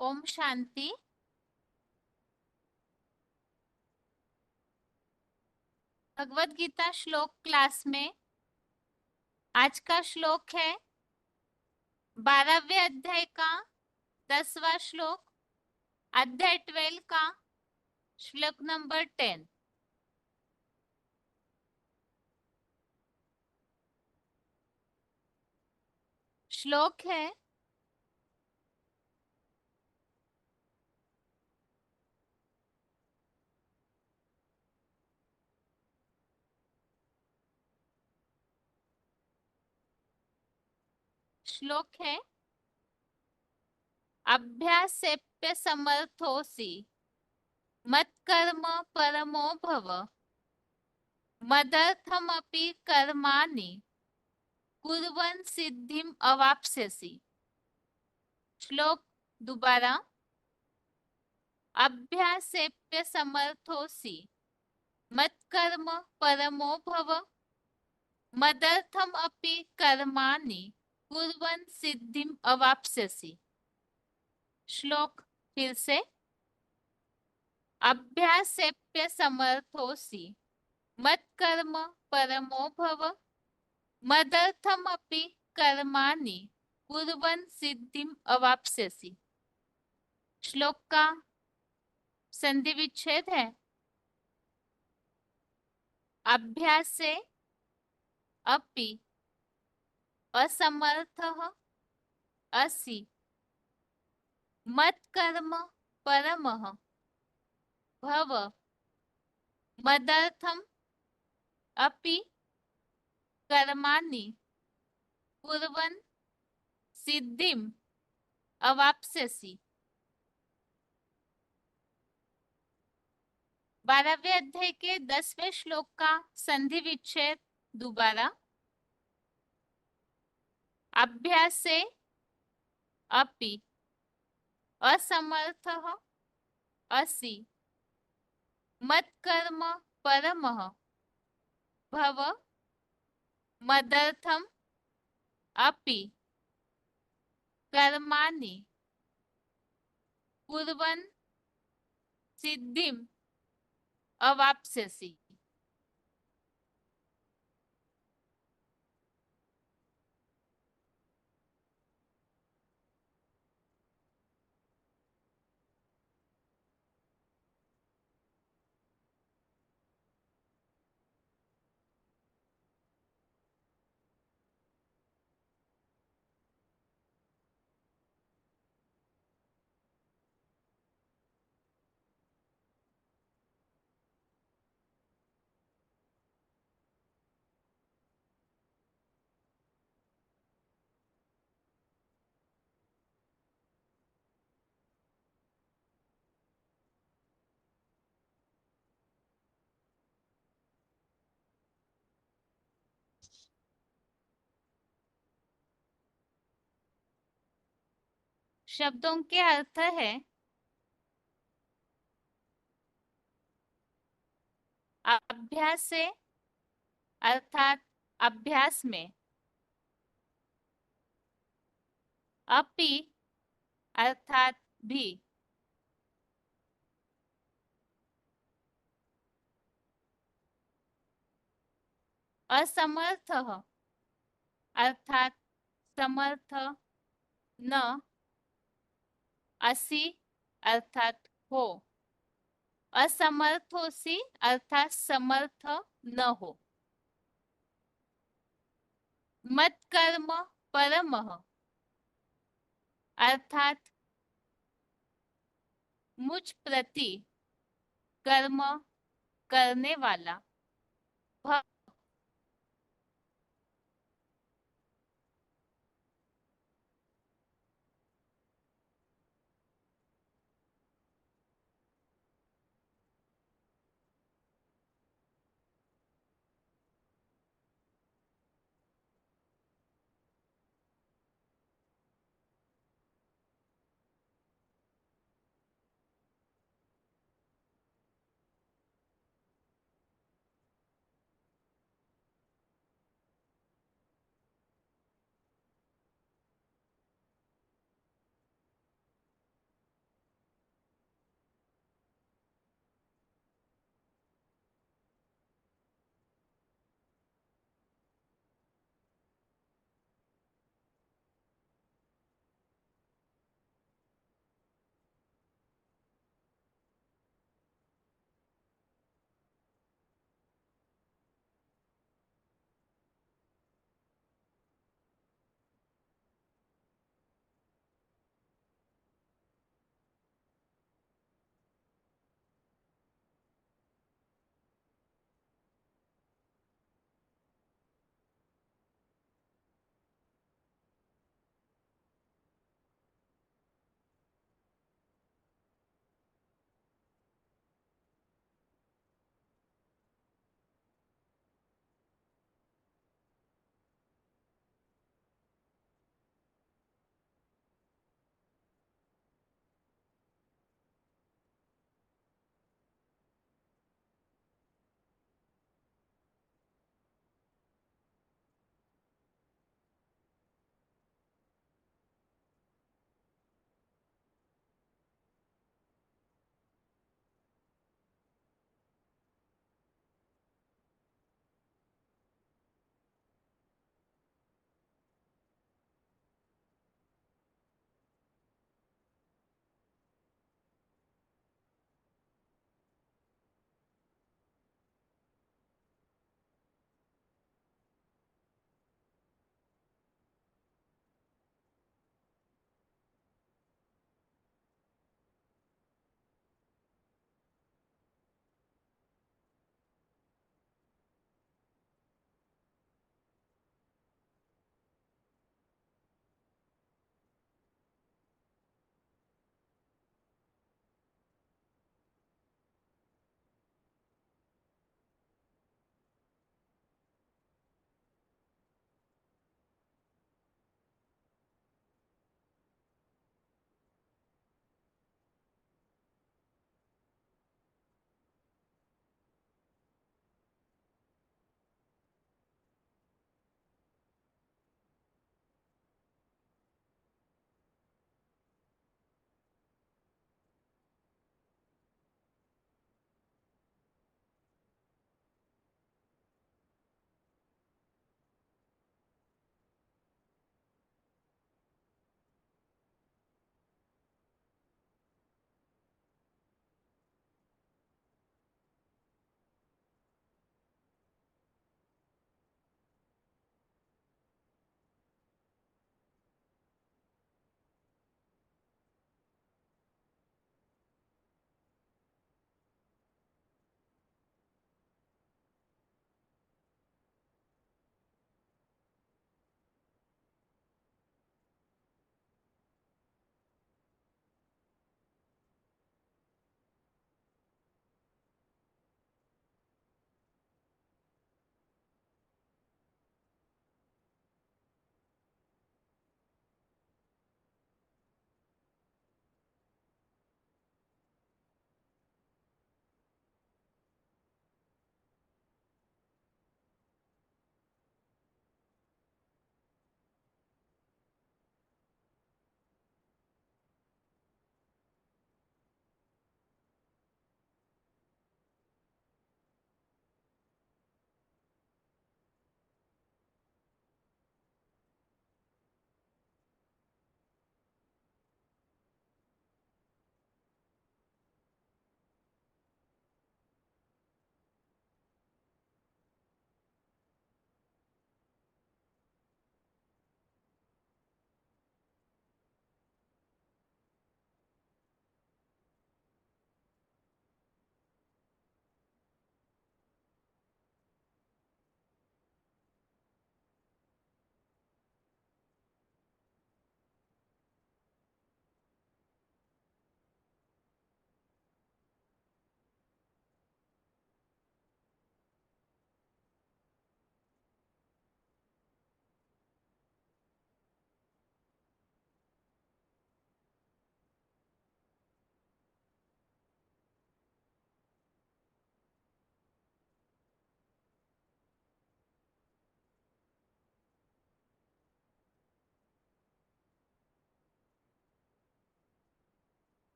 ओम शांति। भगवत गीता श्लोक क्लास में आज का श्लोक है 12वें अध्याय का 10वां श्लोक, अध्याय 12 का श्लोक नंबर 10। श्लोक है श्लोक है अभ्यासेप्य समर्थोसि मत्कर्म परमो भव मदर्थमपि कर्माणि कुर्वन् सिद्धिम अवाप्स्यसि। श्लोक दोबारा। अभ्यासेप्य समर्थोसि मत्कर्म परमो भव मदर्थम अपि कर्माणि कुर्वन् सिद्धिम अवाप्स्यसि। श्लोक फिर से। अभ्यासेप्य समर्थोसि मत्कर्म परमो भव मदर्थम अपि कर्माणि कुर्वन् सिद्धिम अवाप्स्यसि। श्लोक का संधि विच्छेद है अभ्यासे अपि असमर्थः असि मत्कर्म परमः भव मदर्थम अपि कर्माणि कुर्वन् सिद्धिम अवाप्स्यसि। 12वें अध्याय के 10वें श्लोक का संधि विच्छेद दोबारा। अभ्यासे अपि असमर्थः असि मत्कर्म परमः भव मदर्थम अपि कर्माणि कुर्वन् सिद्धिम अवाप्स्यसि। शब्दों के अर्थ है अभ्यास से अर्थात अभ्यास में, अपि अर्थात भी, असमर्थ अर्थात समर्थ न, असि अर्थात हो, असमर्थोसि अर्थात समर्थ न हो। मत्कर्म परमः अर्थात मुझ प्रति कर्म करने वाला। भव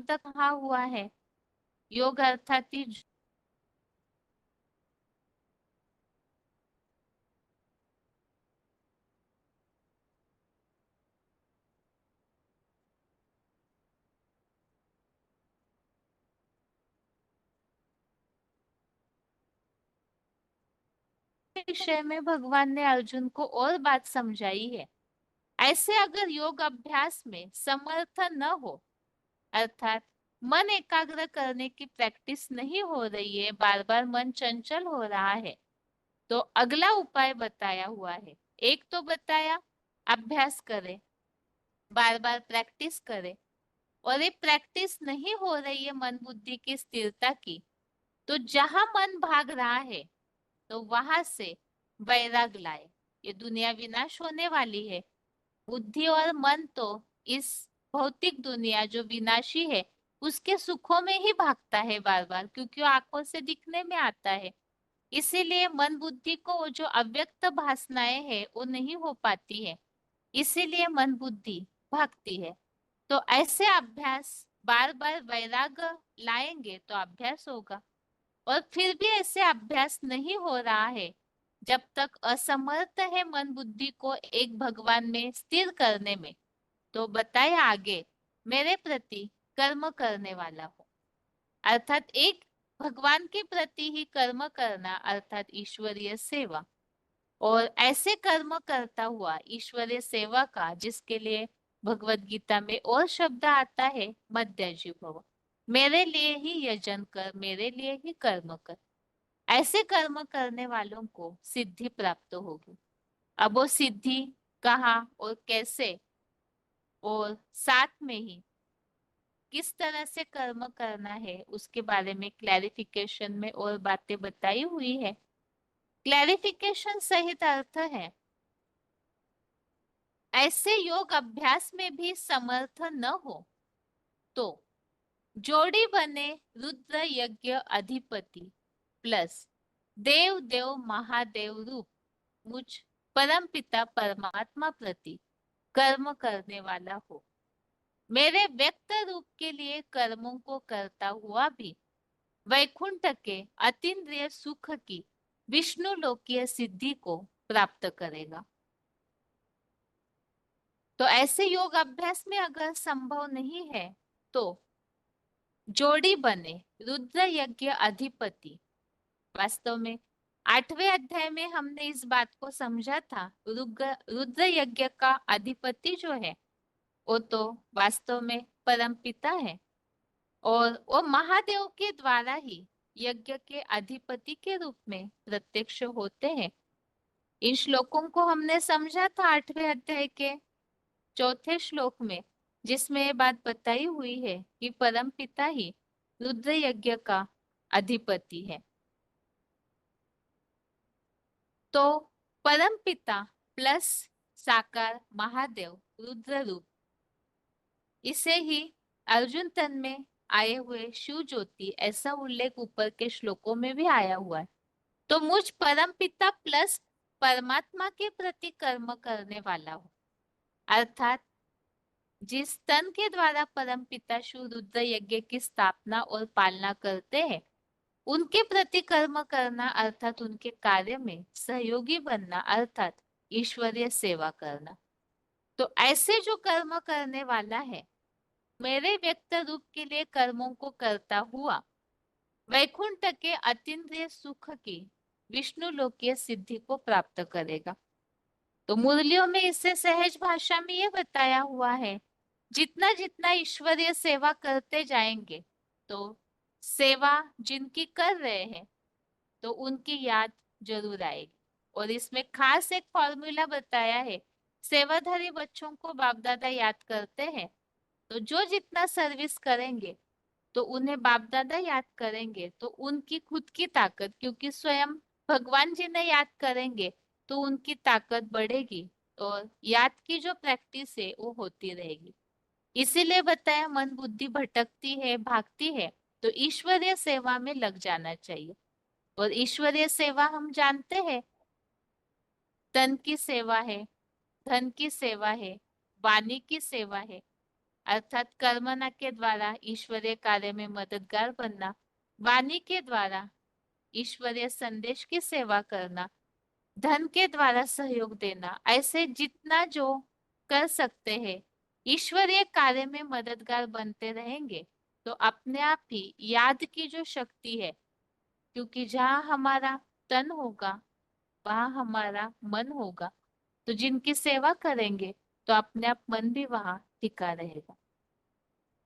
शब्द कहाँ हुआ है? योग अर्थात ही विषय में भगवान ने अर्जुन को और बात समझाई है। ऐसे अगर योग अभ्यास में समर्थ न हो, अर्थात मन एकाग्र करने की प्रैक्टिस नहीं हो रही है, बार बार मन चंचल हो रहा है, तो अगला उपाय बताया हुआ है। एक तो बताया अभ्यास करे, बार बार प्रैक्टिस करे, और ये प्रैक्टिस नहीं हो रही है मन बुद्धि की स्थिरता की, तो जहां मन भाग रहा है तो वहां से वैराग लाए। ये दुनिया विनाश होने वाली है। बुद्धि और मन तो इस भौतिक दुनिया जो विनाशी है उसके सुखों में ही भागता है बार बार, क्योंकि वो आंखों से दिखने में आता है। इसीलिए मन बुद्धि को वो जो अव्यक्त भासनाएं है वो नहीं हो पाती है, इसीलिए मन बुद्धि भागती है। तो ऐसे अभ्यास बार बार वैराग लाएंगे तो अभ्यास होगा। और फिर भी ऐसे अभ्यास नहीं हो रहा है, जब तक असमर्थ है मन बुद्धि को एक भगवान में स्थिर करने में, तो बताया आगे मेरे प्रति कर्म करने वाला हो, अर्थात एक भगवान के प्रति ही कर्म करना, अर्थात ईश्वरीय सेवा। और ऐसे कर्म करता हुआ ईश्वरीय सेवा का, जिसके लिए भगवत गीता में और शब्द आता है मध्यजी भव, मेरे लिए ही यजन कर, मेरे लिए ही कर्म कर। ऐसे कर्म करने वालों को सिद्धि प्राप्त होगी। अब वो सिद्धि कहाँ और कैसे, और साथ में ही किस तरह से कर्म करना है, उसके बारे में क्लैरिफिकेशन में और बातें बताई हुई है। क्लैरिफिकेशन सहित अर्थ है, ऐसे योग अभ्यास में भी समर्थ न हो तो जोड़ी बने रुद्र यज्ञ अधिपति प्लस देव देव महादेव रूप मुझ परम पिता परमात्मा प्रति कर्म करने वाला हो। मेरे व्यक्त रूप के लिए कर्मों को करता हुआ भी वैकुंठ के अतीन्द्रिय सुख की विष्णु लोकीय सिद्धि को प्राप्त करेगा। तो ऐसे योग अभ्यास में अगर संभव नहीं है तो जोड़ी बने रुद्र यज्ञ अधिपति। वास्तव में 8वें अध्याय में हमने इस बात को समझा था। रुद्र यज्ञ का अधिपति जो है वो तो वास्तव में परम पिता है, और वो महादेव के द्वारा ही यज्ञ के अधिपति के रूप में प्रत्यक्ष होते हैं। इन श्लोकों को हमने समझा था 8वें अध्याय के चौथे श्लोक में, जिसमें ये बात बताई हुई है कि परम पिता ही रुद्र यज्ञ का अधिपति है। तो परम पिता प्लस साकार महादेव रुद्र रूप, इसे ही अर्जुन तन में आए हुए शिव ज्योति ऐसा उल्लेख ऊपर के श्लोकों में भी आया हुआ है। तो मुझ परम पिता प्लस परमात्मा के प्रति कर्म करने वाला हो, अर्थात जिस तन के द्वारा परम पिता शिव रुद्र यज्ञ की स्थापना और पालना करते हैं, उनके प्रति कर्म करना, अर्थात उनके कार्य में सहयोगी बनना, अर्थात ईश्वरीय सेवा करना। तो ऐसे जो कर्म करने वाला है, मेरे व्यक्त रूप के लिए कर्मों को करता हुआ वैकुंठ के अतीन्द्रिय सुख की विष्णु लोकीय सिद्धि को प्राप्त करेगा। तो मुरलियों में इसे सहज भाषा में ये बताया हुआ है, जितना जितना ईश्वरीय सेवा करते जाएंगे तो सेवा जिनकी कर रहे हैं तो उनकी याद जरूर आएगी। और इसमें खास एक फॉर्मूला बताया है, सेवाधारी बच्चों को बाप दादा याद करते हैं, तो जो जितना सर्विस करेंगे तो उन्हें बाप दादा याद करेंगे तो उनकी खुद की ताकत, क्योंकि स्वयं भगवान जी ने याद करेंगे तो उनकी ताकत बढ़ेगी, और याद की जो प्रैक्टिस है वो होती रहेगी। इसीलिए बताया मन बुद्धि भटकती है, भागती है, तो ईश्वरीय सेवा में लग जाना चाहिए। और ईश्वरीय सेवा हम जानते हैं, तन की सेवा है, धन की सेवा है, वाणी की सेवा है, अर्थात कर्मणा के द्वारा ईश्वरीय कार्य में मददगार बनना, वाणी के द्वारा ईश्वरीय संदेश की सेवा करना, धन के द्वारा सहयोग देना, ऐसे जितना जो कर सकते हैं ईश्वरीय कार्य में मददगार बनते रहेंगे तो अपने आप ही याद की जो शक्ति है, क्योंकि जहाँ हमारा तन होगा वहाँ हमारा मन होगा, तो जिनकी सेवा करेंगे तो अपने आप मन भी वहाँ टिका रहेगा।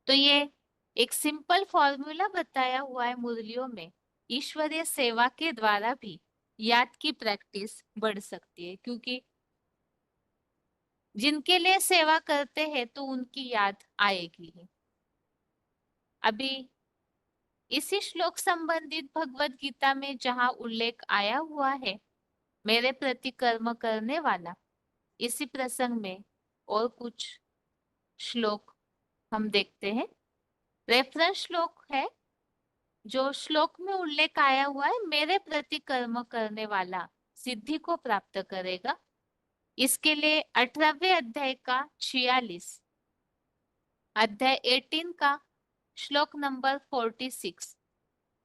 तो ये एक सिंपल फॉर्मूला बताया हुआ है मुरलियों में। ईश्वरीय सेवा के द्वारा भी याद की प्रैक्टिस बढ़ सकती है, क्योंकि जिनके लिए सेवा करते हैं तो उनकी याद आएगी ही। अभी इसी श्लोक संबंधित भगवत गीता में जहाँ उल्लेख आया हुआ है मेरे प्रति कर्म करने वाला, इसी प्रसंग में और कुछ श्लोक हम देखते हैं। रेफरेंस श्लोक है जो श्लोक में उल्लेख आया हुआ है, मेरे प्रति कर्म करने वाला सिद्धि को प्राप्त करेगा। इसके लिए 18वें अध्याय का 46, अध्याय 18 का श्लोक नंबर 46,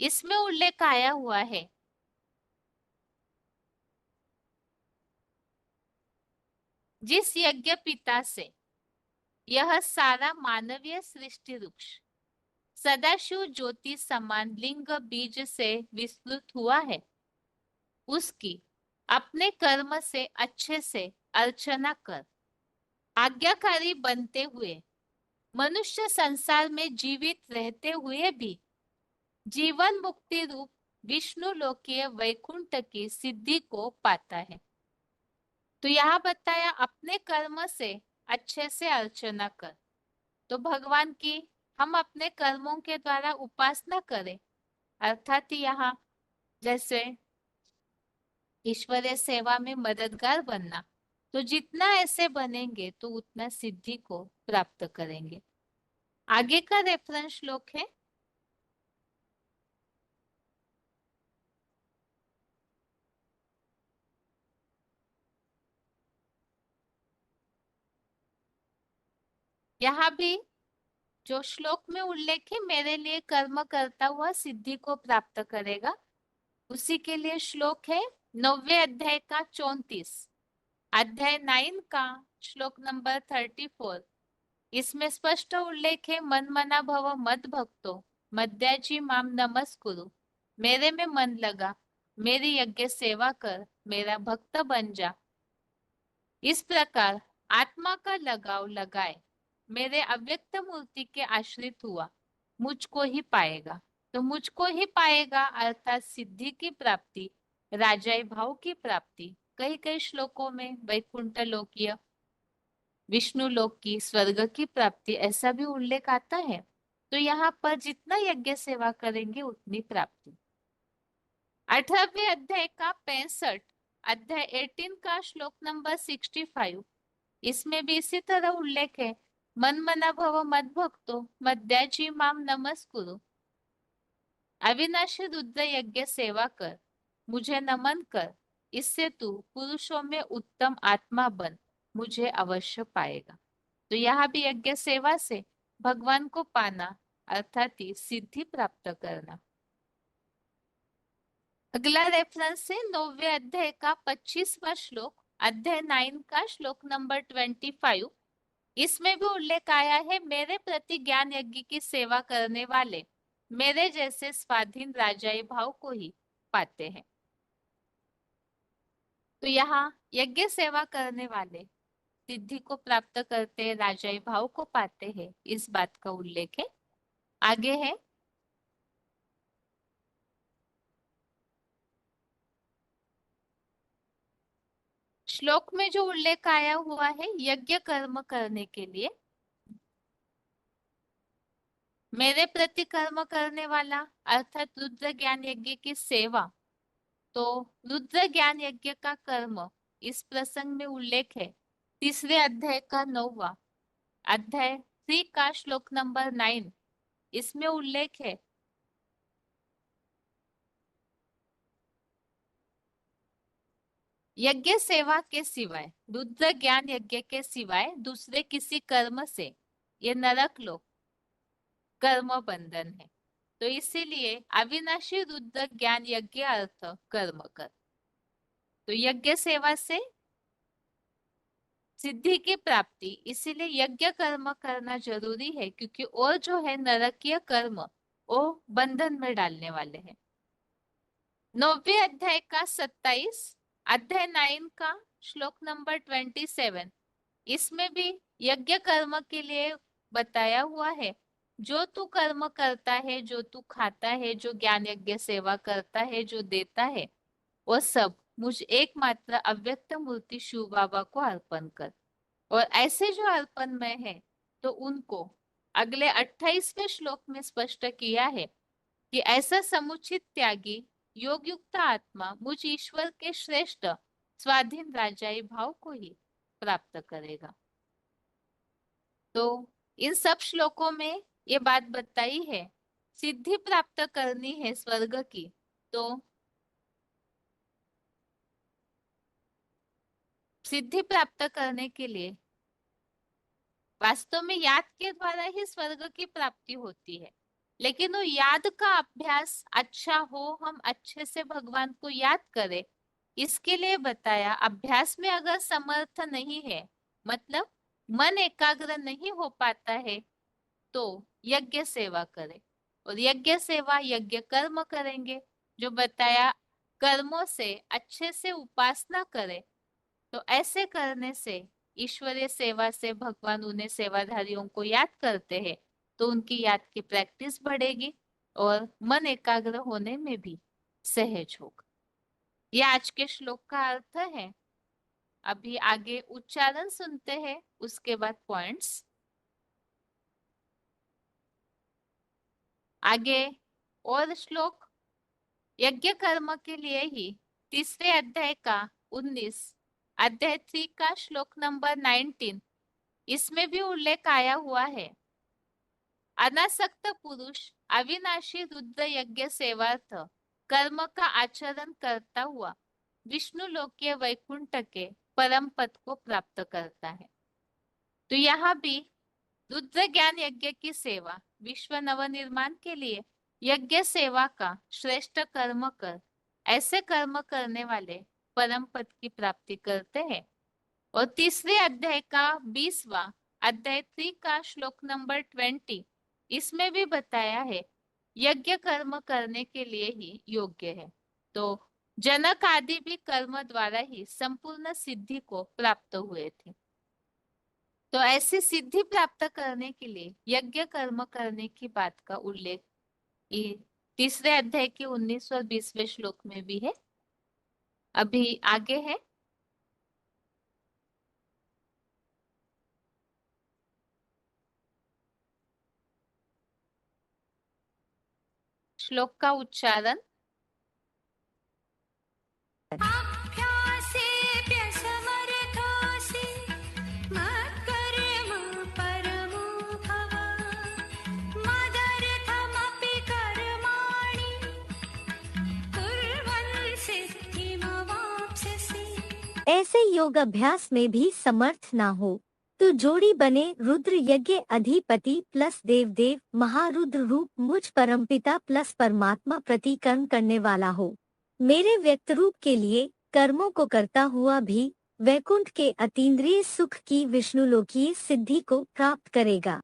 इसमें उल्लेख आया हुआ है, जिस यज्ञ पिता से यह सारा मानवीय सृष्टि वृक्ष सदाशिव ज्योति समान लिंग बीज से विस्तृत हुआ है, उसकी अपने कर्म से अच्छे से अर्चना कर आज्ञाकारी बनते हुए मनुष्य संसार में जीवित रहते हुए भी जीवन मुक्ति रूप विष्णु लोकीय वैकुंठ की सिद्धि को पाता है। तो यहाँ बताया अपने कर्म से अच्छे से अर्चना कर, तो भगवान की हम अपने कर्मों के द्वारा उपासना करें, अर्थात यहाँ जैसे ईश्वरीय सेवा में मददगार बनना, तो जितना ऐसे बनेंगे तो उतना सिद्धि को प्राप्त करेंगे। आगे का रेफरेंस श्लोक है, यहाँ भी जो श्लोक में उल्लेख है मेरे लिए कर्म करता हुआ सिद्धि को प्राप्त करेगा, उसी के लिए श्लोक है 9वें अध्याय का 34, अध्याय 9 का श्लोक नंबर 34। इसमें स्पष्ट उल्लेख है, मन मना भव मद भक्तो मद्याजी माम नमस्कुरु, मेरे में मन लगा मेरी यज्ञ सेवा कर मेरा भक्त बन जा। इस प्रकार आत्मा का लगाव लगाए मेरे अव्यक्त मूर्ति के आश्रित हुआ मुझको ही पाएगा। तो मुझको ही पाएगा अर्थात सिद्धि की प्राप्ति, राजाई भाव की प्राप्ति। कई कई श्लोकों में वैकुंठ लोकीय विष्णु लोक की स्वर्ग की प्राप्ति ऐसा भी उल्लेख आता है। तो यहाँ पर जितना यज्ञ सेवा करेंगे उतनी प्राप्ति। 18वें अध्याय का 65, अध्याय 18 का श्लोक नंबर 65, इसमें भी इसी तरह उल्लेख है, मन मना भव मद भक्तो मद्याजी माम नमस्कुरु, अविनाशी रुद्र यज्ञ सेवा कर मुझे नमन कर, इससे तू पुरुषों में उत्तम आत्मा बन मुझे अवश्य पाएगा। तो यहाँ भी यज्ञ सेवा से भगवान को पाना अर्थात ही सिद्धि प्राप्त करना। अगला रेफरेंस है 9वें अध्याय का 25वां श्लोक, अध्याय 9 का श्लोक नंबर 25। इसमें भी उल्लेख आया है, मेरे प्रति ज्ञान यज्ञ की सेवा करने वाले मेरे जैसे स्वाधीन राजाई भाव को ही पाते हैं। तो यहाँ यज्ञ सेवा करने वाले सिद्धि को प्राप्त करते हैं, राजाई भाव को पाते हैं, इस बात का उल्लेख है। आगे है, श्लोक में जो उल्लेख आया हुआ है यज्ञ कर्म करने के लिए, मेरे प्रति कर्म करने वाला अर्थात रुद्र ज्ञान यज्ञ की सेवा। तो रुद्र ज्ञान यज्ञ का कर्म इस प्रसंग में उल्लेख है, तीसरे अध्याय का 9वां, अध्याय 3 का श्लोक नंबर 9, इसमें उल्लेख है, यज्ञ सेवा के सिवाय रुद्र ज्ञान यज्ञ के सिवाय दूसरे किसी कर्म से ये नरक लोक कर्म बंधन है। तो इसीलिए अविनाशी रुद्र ज्ञान यज्ञ अर्थ कर्म कर। तो यज्ञ सेवा से सिद्धि की प्राप्ति, इसीलिए यज्ञ कर्म करना जरूरी है, क्योंकि और जो है नरकीय कर्म वो बंधन में डालने वाले हैं। 9वें अध्याय का 27, अध्याय 9 का श्लोक नंबर 27, इसमें भी यज्ञ कर्म के लिए बताया हुआ है। जो तू कर्म करता है, जो तू खाता है, जो ज्ञान यज्ञ सेवा करता है, जो देता है, वो सब मुझ एकमात्र अव्यक्त मूर्ति शिव बाबा को अर्पण कर। और ऐसे जो अर्पण में है, तो उनको अगले 28वें श्लोक में स्पष्ट किया है कि ऐसा समुचित त्यागी योग युक्त आत्मा मुझ ईश्वर के श्रेष्ठ स्वाधीन राजाई भाव को ही प्राप्त करेगा। तो इन सब श्लोकों में ये बात बताई है, सिद्धि प्राप्त करनी है स्वर्ग की, तो सिद्धि प्राप्त करने के लिए वास्तव में याद के द्वारा ही स्वर्ग की प्राप्ति होती है। लेकिन वो याद का अभ्यास अच्छा हो, हम अच्छे से भगवान को याद करें, इसके लिए बताया। अभ्यास में अगर समर्थ नहीं है, मतलब मन एकाग्र नहीं हो पाता है, तो यज्ञ सेवा करें। और यज्ञ सेवा यज्ञ कर्म करेंगे, जो बताया कर्मों से अच्छे से उपासना करें। तो ऐसे करने से, ईश्वरीय सेवा से भगवान उन्हें सेवाधारियों को याद करते हैं, तो उनकी याद की प्रैक्टिस बढ़ेगी और मन एकाग्र होने में भी सहज होगा। यह आज के श्लोक का अर्थ है। अभी आगे उच्चारण सुनते हैं, उसके बाद पॉइंट्स आगे। और श्लोक यज्ञ कर्म के लिए ही 3रे अध्याय का 19, अध्याय 3 का श्लोक नंबर 19, इसमें भी उल्लेख आया हुआ है। अनासक्त पुरुष अविनाशी रुद्र यज्ञ सेवार्थ कर्म का आचरण करता हुआ विष्णु लोकीय वैकुंठ के परम पद को प्राप्त करता है। तो यहाँ भी रुद्र ज्ञान यज्ञ की सेवा विश्व नवनिर्माण के लिए यज्ञ सेवा का श्रेष्ठ कर्म कर, ऐसे कर्म करने वाले परम पद की प्राप्ति करते हैं। और 3रे अध्याय का 20वां, अध्याय 3 का श्लोक नंबर 20, इसमें भी बताया है यज्ञ कर्म करने के लिए ही योग्य है। तो जनक आदि भी कर्म द्वारा ही संपूर्ण सिद्धि को प्राप्त हुए थे। तो ऐसी सिद्धि प्राप्त करने के लिए यज्ञ कर्म करने की बात का उल्लेख ये 3रे अध्याय के 19 और 20वें श्लोक में भी है। अभी आगे है श्लोक का उच्चारण। ऐसे योग अभ्यास में भी समर्थ ना हो, तो जोड़ी बने रुद्र यज्ञ अधिपति प्लस देवदेव महारुद्र रूप मुझ परमपिता प्लस परमात्मा प्रति कर्म करने वाला हो, मेरे व्यक्त रूप के लिए कर्मों को करता हुआ भी वैकुंठ के अतीन्द्रिय सुख की विष्णुलोकीय सिद्धि को प्राप्त करेगा।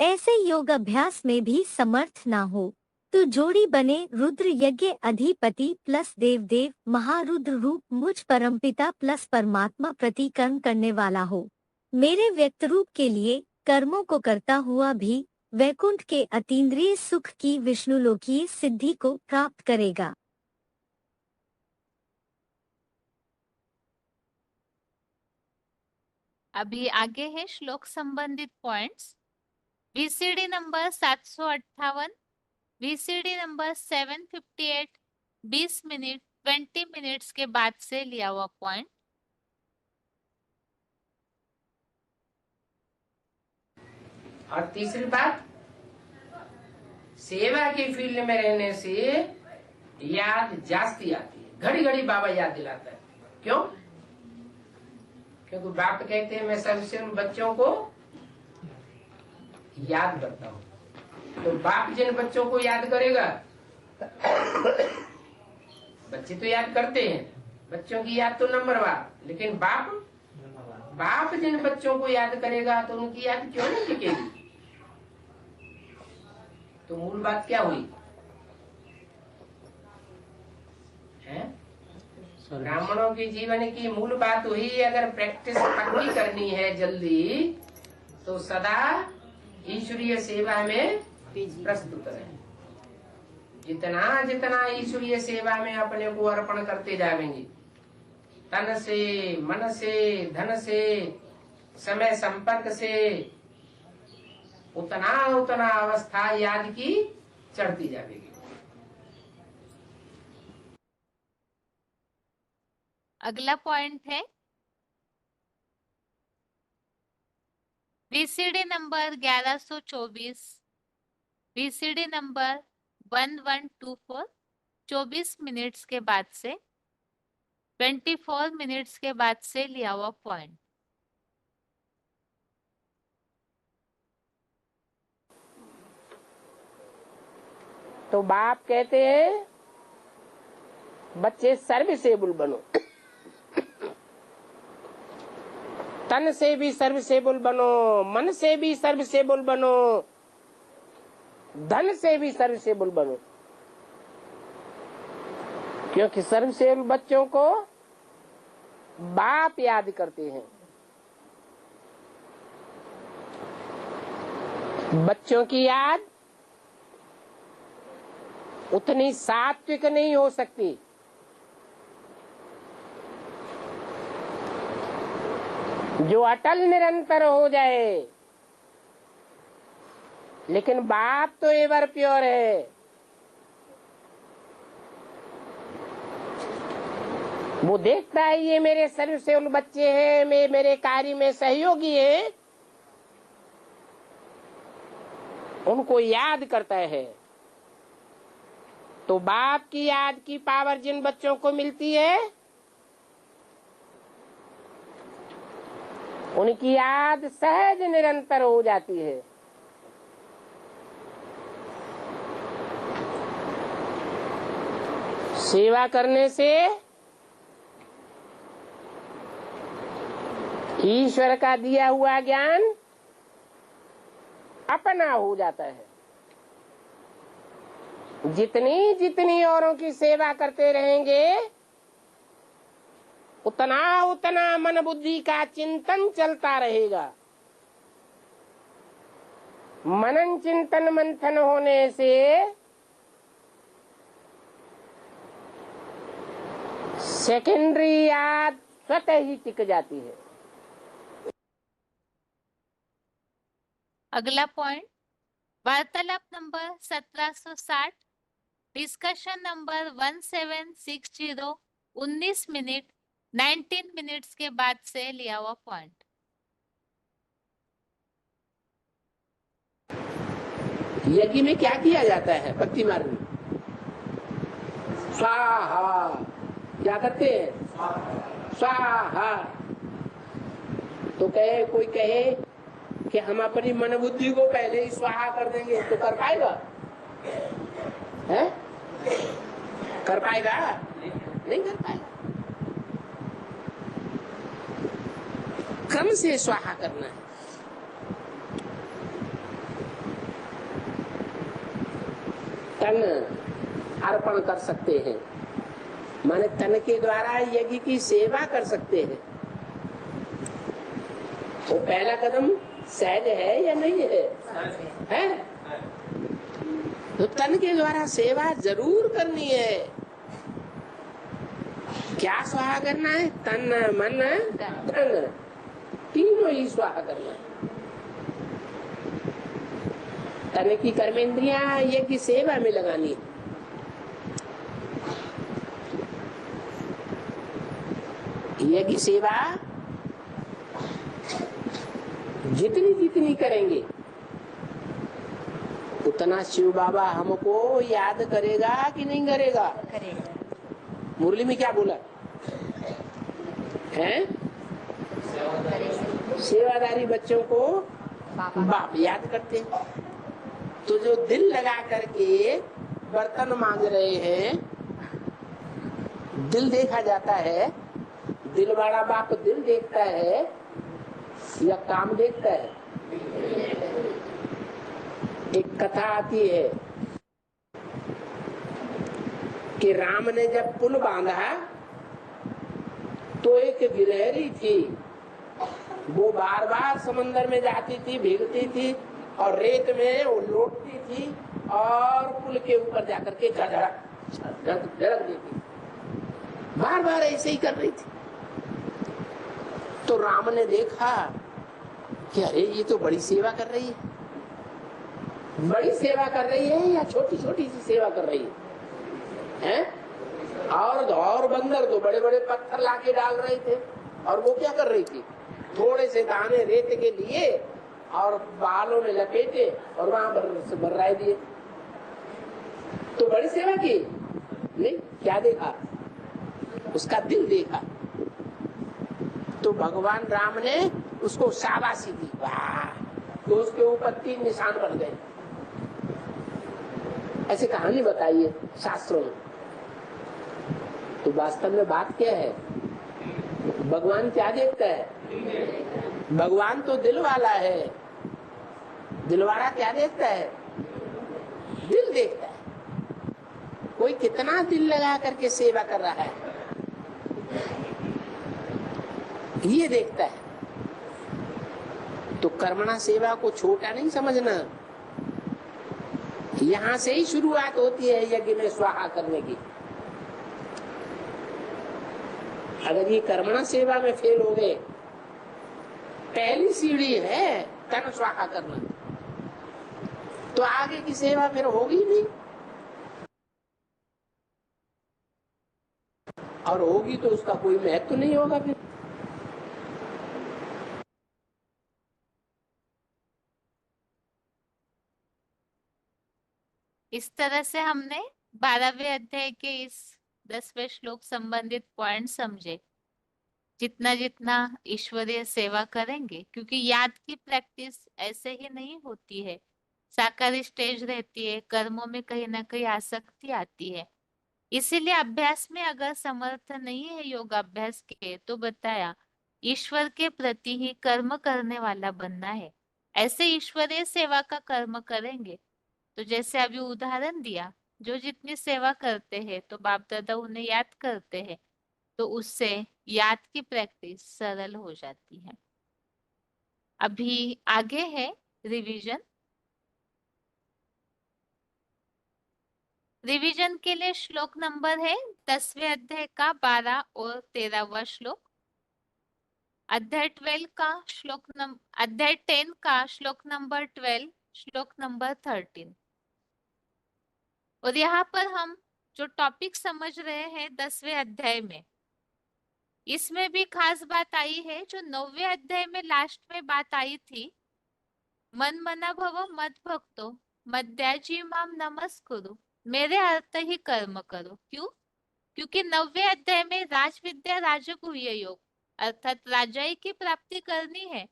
ऐसे योग अभ्यास में भी समर्थ ना हो, तो जोड़ी बने रुद्र यज्ञ अधिपति प्लस देवदेव महारुद्र रूप मुझ परमपिता प्लस परमात्मा प्रति कर्म करने वाला हो, मेरे व्यक्त रूप के लिए कर्मों को करता हुआ भी वैकुंठ के अतीन्द्रिय सुख की विष्णुलोकीय सिद्धि को प्राप्त करेगा। अभी आगे है श्लोक संबंधित points. VCD number 758, VCD number 758, 20 minute 20 minutes के बाद से लिया हुआ पॉइंट। और तीसरी बात, सेवा के फील्ड में रहने से याद जास्ती आती है, घड़ी घड़ी बाबा याद दिलाता है। क्यों? क्योंकि बाप कहते हैं मैं सबसे उन बच्चों को याद करता हूँ। तो बाप जिन बच्चों को याद करेगा, बच्चे तो याद करते हैं, बच्चों की याद तो नंबरवार, लेकिन बाप जिन बच्चों को याद करेगा तो उनकी याद क्यों नहीं टिकेगी? तो मूल बात क्या हुई है? ब्राह्मणों के जीवन की मूल बात हुई, अगर प्रैक्टिस पक्की करनी है जल्दी, तो सदा ईश्वरीय सेवा में प्रस्तुत रहे। जितना जितना ईश्वरीय सेवा में अपने को अर्पण करते जाएंगे, तन से, मन से, धन से, समय संपर्क से, उतना उतना अवस्था याद की चढ़ती जाएगी। अगला पॉइंट है VCD number 1124, VCD number 1124, 24 minutes के बाद से 24 मिनट्स के बाद से लिया हुआ पॉइंट। तो बाप कहते हैं बच्चे सर्विसेबल बनो, तन से भी सर्विसेबल बनो, मन से भी सर्विसेबल बनो, धन से भी सर्विसेबल बनो। क्योंकि सर्विसेबल बच्चों को बाप याद करते हैं। बच्चों की याद उतनी सात्विक नहीं हो सकती। जो अटल निरंतर हो जाए, लेकिन बाप तो एवर प्योर है। वो देखता है ये मेरे सर्विसेबल बच्चे हैं, मेरे कार्य में सहयोगी हैं, उनको याद करता है। तो बाप की याद की पावर जिन बच्चों को मिलती है, उनकी याद सहज निरंतर हो जाती है। सेवा करने से ईश्वर का दिया हुआ ज्ञान अपना हो जाता है। जितनी जितनी औरों की सेवा करते रहेंगे, उतना उतना मन बुद्धि का चिंतन चलता रहेगा। मनन चिंतन मंथन होने से सेकेंडरी याद स्वतः ही टिक जाती है। अगला पॉइंट वार्तालाप number 1760, discussion number 1760, 19 minute 19 minutes के बाद से लिया हुआ पॉइंट। यज्ञ में क्या किया जाता है? भक्ति मार्ग में स्वाहा क्या करते हैं? स्वाहा। तो कोई कहे कि हम अपनी मन बुद्धि को पहले ही स्वाहा कर देंगे, तो कर पाएगा? है? कर पाएगा? नहीं कर पाएगा। क्रम से स्वाहा करना है। तन अर्पण कर सकते हैं, माने तन के द्वारा यज्ञ की सेवा कर सकते हैं। वो पहला कदम सहज है या नहीं है? है? तो तन के द्वारा सेवा जरूर करनी है। क्या स्वाहा करना है? तन मन धन, तीनों ही स्वाहा करना है। तन की कर्मेंद्रियां यज्ञ सेवा में लगानी है। यज्ञ सेवा जितनी जितनी करेंगे उतना शिव बाबा हमको याद करेगा कि नहीं करेगा? करेगा। मुरली में क्या बोला है? सेवादारी बच्चों को बाप याद करते हैं। तो जो दिल लगा करके बर्तन मांग रहे हैं, दिल देखा जाता है। दिल वाला बाप दिल देखता है या काम देखता है? एक कथा आती है कि राम ने जब पुल बांधा तो एक गिलहरी थी, वो बार बार समंदर में जाती थी, भीगती थी और रेत में वो लौटती थी और पुल के ऊपर जाकर के धड़क देती, बार बार ऐसे ही कर रही थी। तो राम ने देखा कि अरे ये तो बड़ी सेवा कर रही है। बड़ी सेवा कर रही है या छोटी छोटी सी सेवा कर रही है? और बंदर तो बड़े बड़े पत्थर लाके डाल रहे थे और वो क्या कर रही थी? थोड़े से दाने रेत के लिए और बालों में लपेटे और वहां बर्राए दिए। तो बड़ी सेवा की नहीं, क्या देखा? उसका दिल देखा। तो भगवान राम ने उसको शाबाशी दी, वाह! तो उसके ऊपर 3 निशान बन गए। ऐसी कहानी बताई है शास्त्रों में। तो वास्तव में बात क्या है? भगवान क्या देखता है? भगवान तो दिल वाला है। दिल वाला क्या देखता है? दिल देखता है। कोई कितना दिल लगा करके सेवा कर रहा है ये देखता है। तो कर्मणा सेवा को छोटा नहीं समझना। यहां से ही शुरुआत होती है यज्ञ में स्वाहा करने की। अगर ये कर्मणा सेवा में फेल हो गए, पहली सीढ़ी है तन स्वाहा करना, तो आगे की सेवा फिर होगी नहीं। और होगी तो उसका कोई महत्व नहीं होगा फिर। इस तरह से हमने 12वें अध्याय के इस 10वें श्लोक संबंधित पॉइंट समझे। जितना जितना ईश्वरीय सेवा करेंगे, क्योंकि याद की प्रैक्टिस ऐसे ही नहीं होती है, साकार स्टेज रहती है, कर्मों में कहीं ना कहीं आसक्ति आती है। इसीलिए अभ्यास में अगर समर्थ नहीं है योगाभ्यास के, तो बताया ईश्वर के प्रति ही कर्म करने वाला बनना है। ऐसे ईश्वरीय सेवा का कर्म करेंगे तो जैसे अभी उदाहरण दिया, जो जितनी सेवा करते हैं तो बाप दादा उन्हें याद करते हैं, तो उससे याद की प्रैक्टिस सरल हो जाती है। अभी आगे है रिवीजन। रिवीजन के लिए श्लोक नंबर है 10वें अध्याय का 12 और 13वां श्लोक, अध्याय 12 का श्लोक नंबर, अध्याय 10 का श्लोक नंबर 12, श्लोक नंबर 13। और यहाँ पर हम जो टॉपिक समझ रहे हैं 10वें अध्याय में, इसमें भी खास बात आई है जो 9वें अध्याय में लास्ट में बात आई थी, मन मना भव मद भक्तो मद्याजी माम नमस्कुरु, मेरे अर्थ ही कर्म करो। क्यों? क्योंकि 9वें अध्याय में राजविद्या राजगुह्य योग अर्थात राजाई की प्राप्ति करनी है,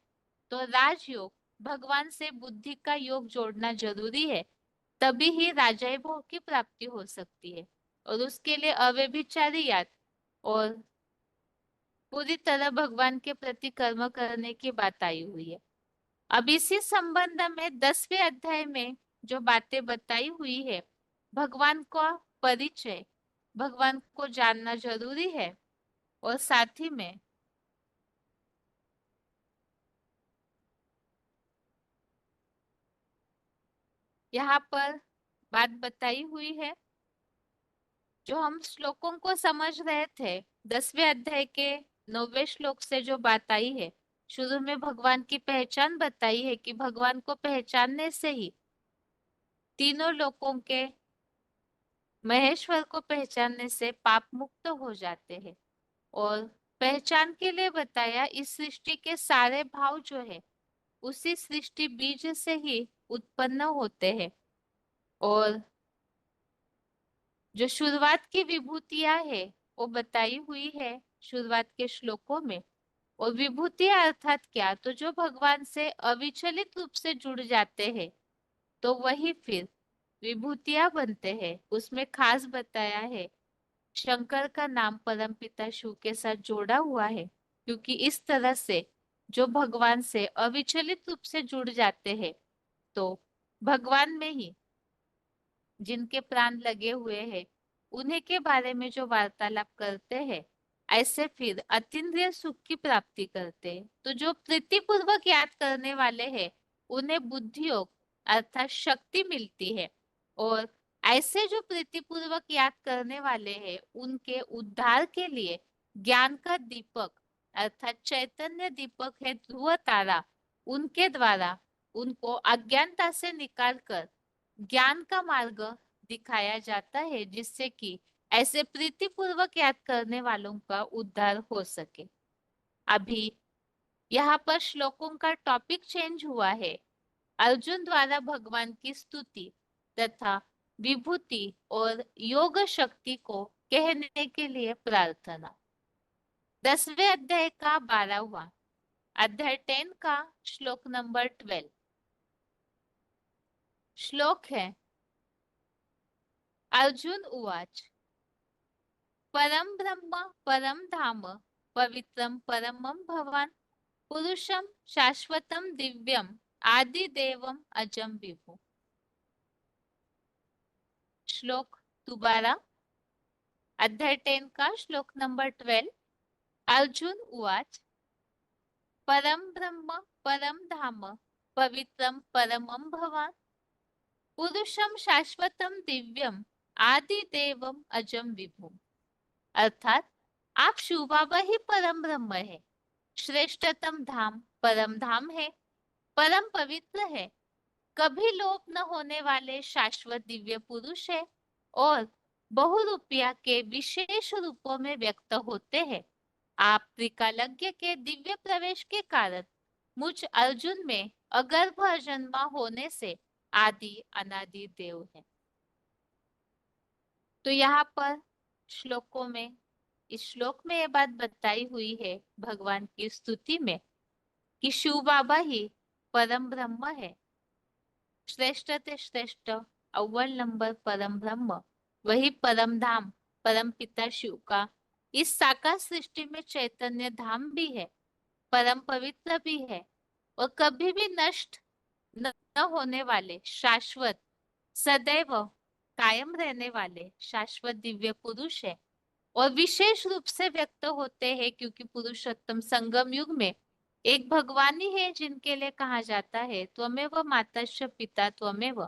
तो राजयोग भगवान से बुद्धि का योग जोड़ना जरूरी है, तभी ही राजाई भोग की प्राप्ति हो सकती है। और उसके लिए अव्यभिचारी याद और पूरी तरह भगवान के प्रति कर्म करने की बात आई हुई है। अब इसी संबंध में 10वें अध्याय में जो बातें बताई हुई है, भगवान का परिचय, भगवान को जानना जरूरी है, और साथ ही में यहाँ पर बात बताई हुई है जो हम श्लोकों को समझ रहे थे 10वें अध्याय के 9वें श्लोक से जो बात आई है। शुरू में भगवान की पहचान बताई है कि भगवान को पहचानने से ही तीनों लोकों के महेश्वर को पहचानने से पाप मुक्त हो जाते हैं और पहचान के लिए बताया, इस सृष्टि के सारे भाव जो है उसी सृष्टि बीज से ही उत्पन्न होते हैं। और जो शुरुआत की विभूतियां है वो बताई हुई है शुरुआत के श्लोकों में। और विभूतियां अर्थात क्या, तो जो भगवान से अविचलित रूप से जुड़ जाते हैं तो वही फिर विभूतियां बनते हैं। उसमें खास बताया है शंकर का नाम परमपिता शिव के साथ जोड़ा हुआ है, क्योंकि इस तरह से जो भगवान से अविचलित रूप से जुड़ जाते हैं तो भगवान में ही जिनके प्राण लगे हुए हैं उन्हीं के बारे में जो वार्तालाप करते हैं, ऐसे फिर अतीन्द्रिय सुख की प्राप्ति करते हैं। तो जो प्रीतिपूर्वक याद करने वाले हैं उन्हें बुद्धि योग अर्थात शक्ति मिलती है। और ऐसे जो प्रीतिपूर्वक याद करने वाले हैं उनके उद्धार के लिए ज्ञान का दीपक अर्थात चैतन्य दीपक है ध्रुव तारा, उनके द्वारा उनको अज्ञानता से निकालकर ज्ञान का मार्ग दिखाया जाता है, जिससे कि ऐसे प्रीतिपूर्वक याद करने वालों का उद्धार हो सके। अभी यहाँ पर श्लोकों का टॉपिक चेंज हुआ है। अर्जुन द्वारा भगवान की स्तुति तथा विभूति और योग शक्ति को कहने के लिए प्रार्थना। 10वें अध्याय का 12वां अध्याय 10 का श्लोक नंबर 12 श्लोक है। अर्जुन उवाच परम ब्रह्म परम धाम पवित्रम परमं भवान पुरुषम शाश्वतम दिव्यम आदि देवम अजम विभु। श्लोक दोबारा, अध्याय 10 का श्लोक नंबर 12। अर्जुन उवाच परम ब्रह्म परम धाम पवित्रम परमं भवान पुरुषम शाश्वतम दिव्यम आदि देवम अजम विभु। अर्थात आप शिव बाबा ही परम ब्रह्म है, श्रेष्ठतम धाम परम धाम है, परम पवित्र है, कभी लोप न होने वाले शाश्वत दिव्य पुरुष है और बहुरूपिया के विशेष रूपों में व्यक्त होते हैं। आप त्रिकालज्ञ के दिव्य प्रवेश के कारण मुझ अर्जुन में अगर्भ अजन्मा होने से आदि अनादि देव है। तो यहाँ पर श्लोकों में इस श्लोक में ये बात बताई हुई है भगवान की स्तुति में कि शिव बाबा ही परम ब्रह्म है, श्रेष्ठ ते श्रेष्ठ अव्वल नंबर परम ब्रह्म, वही परम धाम परम पिता शिव का इस साकार सृष्टि में चैतन्य धाम भी है, परम पवित्र भी है और कभी भी नष्ट न होने वाले शाश्वत सदैव कायम रहने वाले शाश्वत दिव्य पुरुष है। और विशेष रूप से व्यक्त होते हैं क्योंकि पुरुषोत्तम संगम युग में एक भगवान ही है जिनके लिए कहा जाता है त्वमेव मातश्च पिता त्वमेव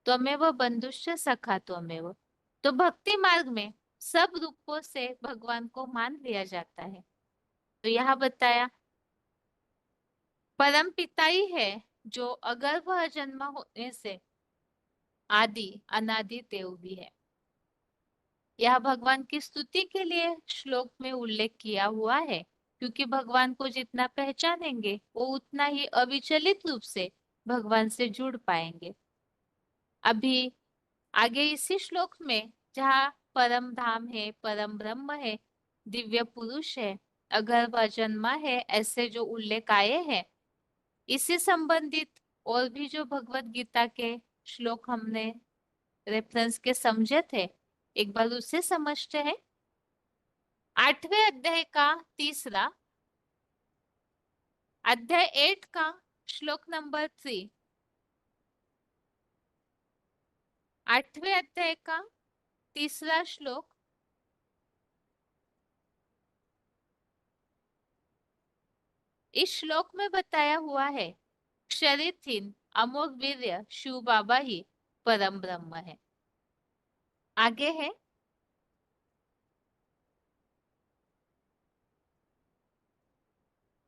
त्वमेव बंधुश्च सखा त्वमेव। तो भक्ति मार्ग में सब रूपों से भगवान को मान लिया जाता है। तो यहाँ बताया परम पिता ही है जो अगर्भ अजन्मा होने से आदि अनादि देव भी है। यह भगवान की स्तुति के लिए श्लोक में उल्लेख किया हुआ है, क्योंकि भगवान को जितना पहचानेंगे वो उतना ही अविचलित रूप से भगवान से जुड़ पाएंगे। अभी आगे इसी श्लोक में जहाँ परम धाम है, परम ब्रह्म है, दिव्य पुरुष है, अगर्भ अजन्मा है, ऐसे जो उल्लेख आए हैं, इससे संबंधित और भी जो भगवत गीता के श्लोक हमने रेफरेंस के समझे थे, एक बार उसे समझते हैं। 8वें अध्याय का 3 अध्याय 8 का श्लोक नंबर 3। 8वें अध्याय का 3 श्लोक। इस श्लोक में बताया हुआ है क्षरितहीन अमोघ वीर्य शिव बाबा ही परम ब्रह्म है। आगे है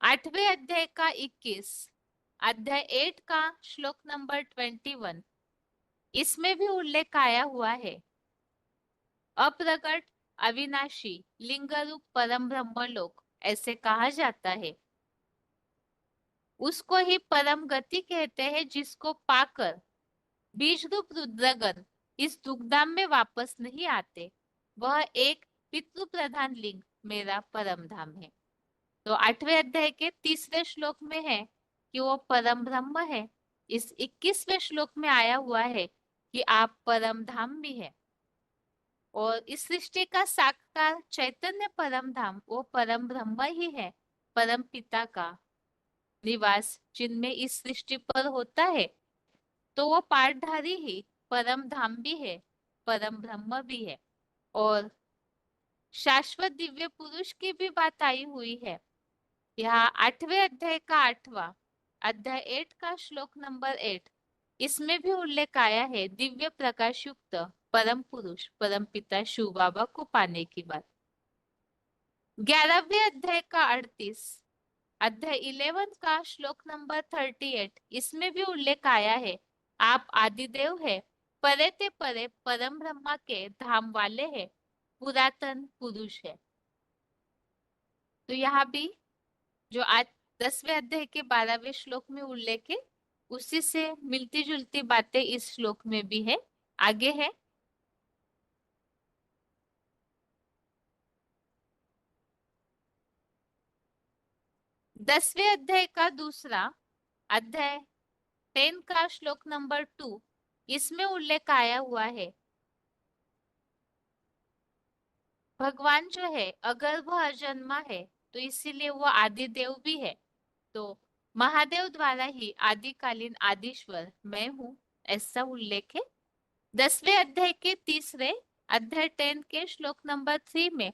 8वें अध्याय का 21 अध्याय 8 का श्लोक नंबर 21। इसमें भी उल्लेख आया हुआ है अप्रकट अविनाशी लिंग रूप परम ब्रह्म लोक ऐसे कहा जाता है। उसको ही परम गति कहते हैं, जिसको पाकर बीज रूप रुद्रगण इस दुग्धाम में वापस नहीं आते। वह एक पितृ प्रधान लिंग मेरा परम धाम है। तो 8वें अध्याय के 3रे श्लोक में है कि वो परम ब्रह्म है। इस 21वें श्लोक में आया हुआ है कि आप परम धाम भी है। और इस सृष्टि का साकार चैतन्य परम धाम वो परम ब्रह्म ही है, परम पिता का निवास जिनमें इस सृष्टि पर होता है। तो वो पाठधारी ही परम धाम भी है, परम ब्रह्म भी है। और शाश्वत दिव्य पुरुष की भी बात आई हुई है। यहाँ 8वें अध्याय का 8वां अध्याय 8 का श्लोक नंबर 8, इसमें भी उल्लेख आया है दिव्य प्रकाश युक्त परम पुरुष परम पिता शिव बाबा को पाने की बात। 11वें अध्याय का 38 अध्याय 11 का श्लोक नंबर 38, इसमें भी उल्लेख आया है आप आदिदेव है, परे ते परे परम ब्रह्मा के धाम वाले है, पुरातन पुरुष है। तो यहाँ भी जो आज 10वें अध्याय के 12वें श्लोक में उल्लेख है, उसी से मिलती जुलती बातें इस श्लोक में भी है। आगे है 10वें अध्याय का दूसरा अध्याय 10 का श्लोक नंबर 2, इसमें उल्लेख आया हुआ है भगवान जो है अगर वह अजन्मा है तो इसीलिए वो आदि देव भी है। तो महादेव द्वारा ही आदिकालीन आदिश्वर मैं हूँ, ऐसा उल्लेख है। 10वें अध्याय के 3रे अध्याय 10 के श्लोक नंबर 3 में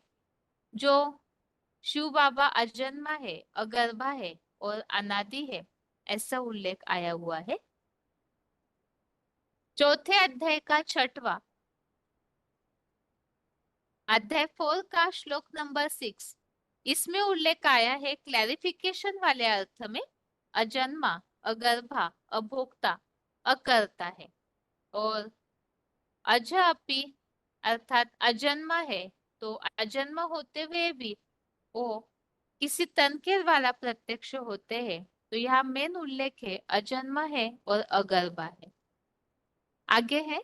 जो शिव बाबा अजन्मा है, अगर्भा है और अनादि है, ऐसा उल्लेख आया हुआ है। चौथे अध्याय का 6वां अध्याय 4 का श्लोक नंबर 6, इसमें उल्लेख आया है क्लैरिफिकेशन वाले अर्थ में अजन्मा, अगर्भा, अभोक्ता, अकर्ता है। और अज अपि अर्थात अजन्मा है, तो अजन्म होते हुए भी वो किसी तन के द्वारा प्रत्यक्ष होते हैं। तो यहाँ मेन उल्लेख है अजन्मा है और अगर्भा है। आगे है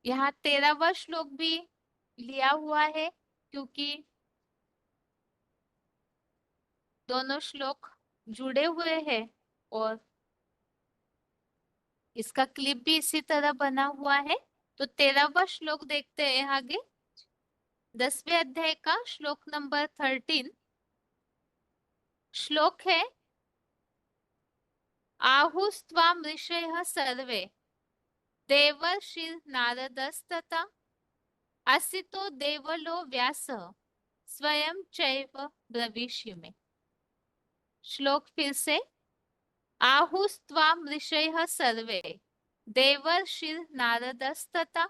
यहाँ 13वां श्लोक भी लिया हुआ है, क्योंकि दोनों श्लोक जुड़े हुए हैं और इसका क्लिप भी इसी तरह बना हुआ है। तो 13वां श्लोक देखते हैं आगे। 10वें अध्याय का श्लोक नंबर 13 श्लोक है आहुस्त्वाम ऋषयः सर्वे देवर्षिर् नारदस्तथा असितो देवलो व्यासः स्वयं चैव ब्रवीषि। श्लोक फिर से आहुस्त्वाम ऋषयः सर्वे देवर्षिर् नारदस्तथा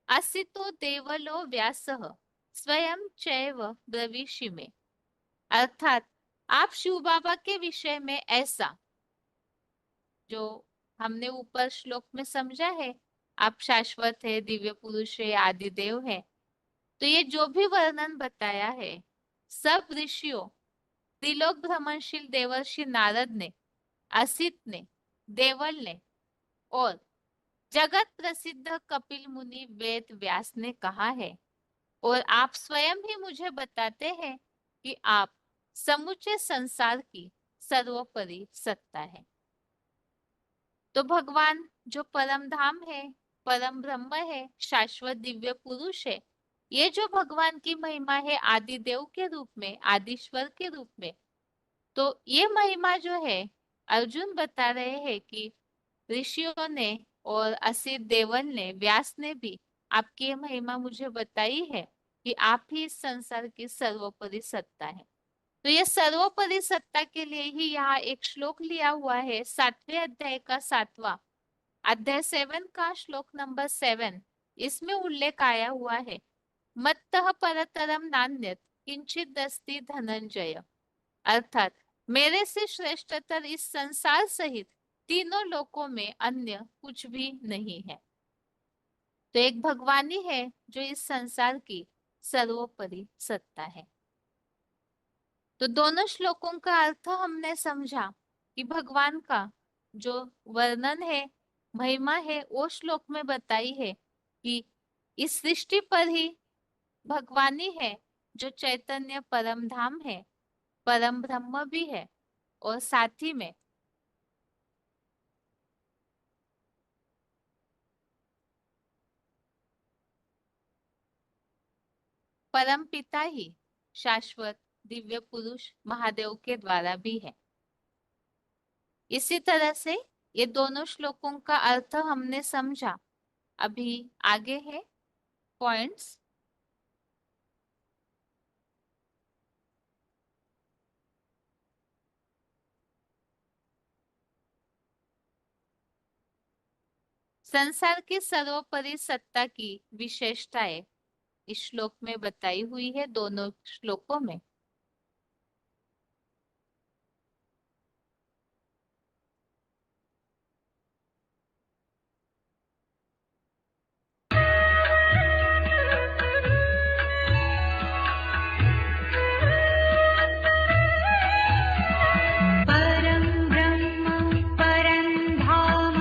असितो देवलो व्यासः स्वयं चैव ब्रवीषि। अर्थात आप शिव बाबा के विषय में ऐसा जो हमने ऊपर श्लोक में समझा है, आप शाश्वत है, दिव्य पुरुष है, आदिदेव है। तो ये जो भी वर्णन बताया है सब ऋषियों, त्रिलोक भ्रमणशील देवर्षि नारद ने, असित ने, देवल ने और जगत प्रसिद्ध कपिल मुनि वेद व्यास ने कहा है। और आप स्वयं ही मुझे बताते हैं कि आप समूचे संसार की सर्वोपरि सत्ता है। तो भगवान जो परम धाम है, परम ब्रह्म है, शाश्वत दिव्य पुरुष है, ये जो भगवान की महिमा है आदि देव के रूप में, आदिश्वर के रूप में, तो ये महिमा जो है अर्जुन बता रहे हैं कि ऋषियों ने और असित देवल ने, व्यास ने भी आपकी ये महिमा मुझे बताई है कि आप ही इस संसार की सर्वोपरि सत्ता है। तो ये सर्वोपरि सत्ता के लिए ही यहाँ एक श्लोक लिया हुआ है 7वें अध्याय का 7वां अध्याय 7 का श्लोक नंबर 7, इसमें उल्लेख आया हुआ है मत्तः परतरम नान्यत् किंचित अस्ति धनंजय। अर्थात मेरे से श्रेष्ठतर इस संसार सहित तीनों लोकों में अन्य कुछ भी नहीं है। तो एक भगवान ही है जो इस संसार की सर्वोपरि सत्ता है। तो दोनों श्लोकों का अर्थ हमने समझा कि भगवान का जो वर्णन है, महिमा है, वो श्लोक में बताई है कि इस सृष्टि पर ही भगवान ही है जो चैतन्य परम धाम है, परम ब्रह्म भी है, और साथ ही में परम पिता ही शाश्वत दिव्य पुरुष महादेव के द्वारा भी है। इसी तरह से ये दोनों श्लोकों का अर्थ हमने समझा। अभी आगे है पॉइंट्स। संसार की सर्वोपरि सत्ता की विशेषताएं इस श्लोक में बताई हुई है, दोनों श्लोकों में। परं ब्रह्म परं धाम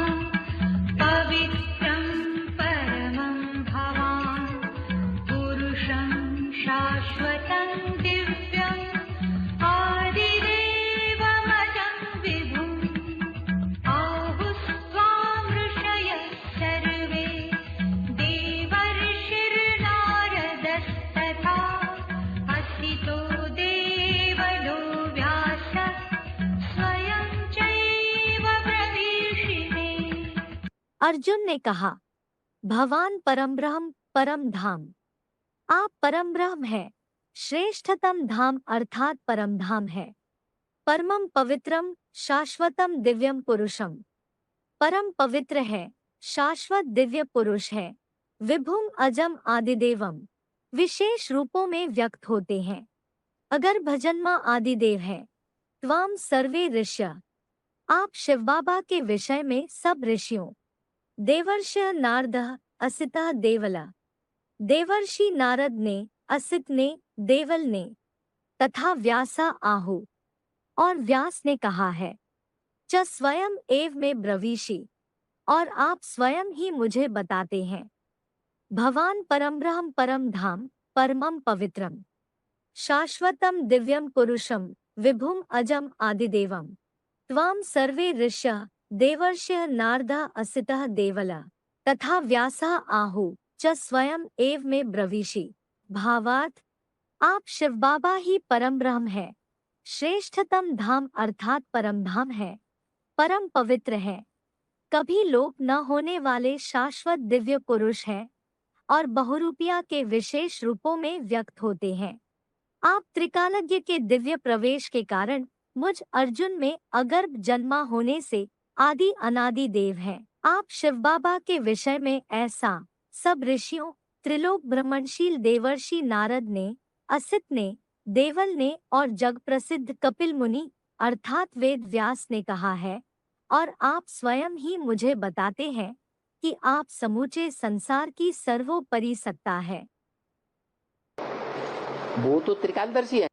पवित्रं परमं भवान् पुरुषं शाश्वतं दिव्यम् आदिदेवमजं विभुम् आहुस्त्वां ऋषयः सर्वे देवर्षिर्नारदस्तथा असितो देवलो व्यासः स्वयं चैव प्रवीशिते। अर्जुन ने कहा, भगवान परमब्रह्म परम धाम, आप परम ब्रह्म है, श्रेष्ठतम धाम अर्थात परम धाम है, परमम पवित्रम शाश्वतम दिव्यम पुरुषम, परम पवित्र है, शाश्वत दिव्य पुरुष है, विभुम अजम आदिदेवम, विशेष रूपों में व्यक्त होते हैं, अगर भजन्मा आदिदेव है, त्वाम सर्वे ऋष्य, आप शिव बाबा के विषय में सब ऋषियों, देवर्षि नारद असिता देवला, देवर्षि नारद ने, असित ने, देवल ने, तथा व्यासा आहु, और व्यास ने कहा है, च स्वयं एव में ब्रवीषि, और आप स्वयं ही मुझे बताते हैं, भवान परमब्रह्म परम धाम परमम पवित्रम शाश्वतम दिव्यम पुरुषम विभुम अजम आदिदेवम त्वां सर्वे ऋष्यः देवर्षयः नारदा असितः देवला तथा व्यासा आहु च स्वयं एव में ब्रवीषि। भावार्थ, आप शिव बाबा ही परम ब्रह्म है, श्रेष्ठतम धाम अर्थात परम धाम है, परम पवित्र है, कभी लोप न होने वाले शाश्वत दिव्य पुरुष है, और बहुरूपिया के विशेष रूपों में व्यक्त होते हैं। आप त्रिकालज्ञ के दिव्य प्रवेश के कारण मुझ अर्जुन में अगर्भ जन्मा होने से आदि अनादि देव हैं। आप शिव बाबा के विषय में ऐसा सब ऋषियों, त्रिलोक ब्रह्मणशील देवर्षि नारद ने, असित ने, देवल ने और जग प्रसिद्ध कपिल मुनि अर्थात वेद व्यास ने कहा है, और आप स्वयं ही मुझे बताते हैं कि आप समूचे संसार की सर्वोपरि सत्ता है। वो तो त्रिकालदर्शी है।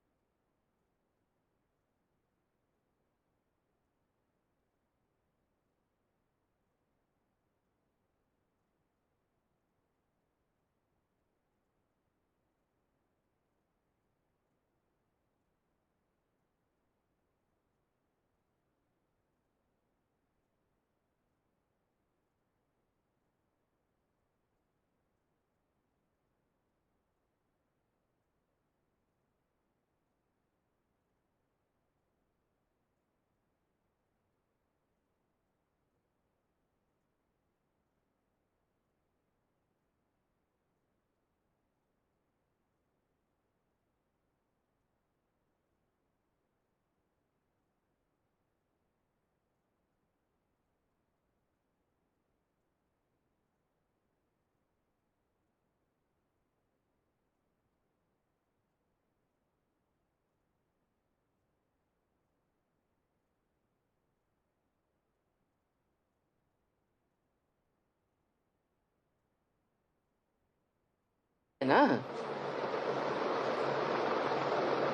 ना,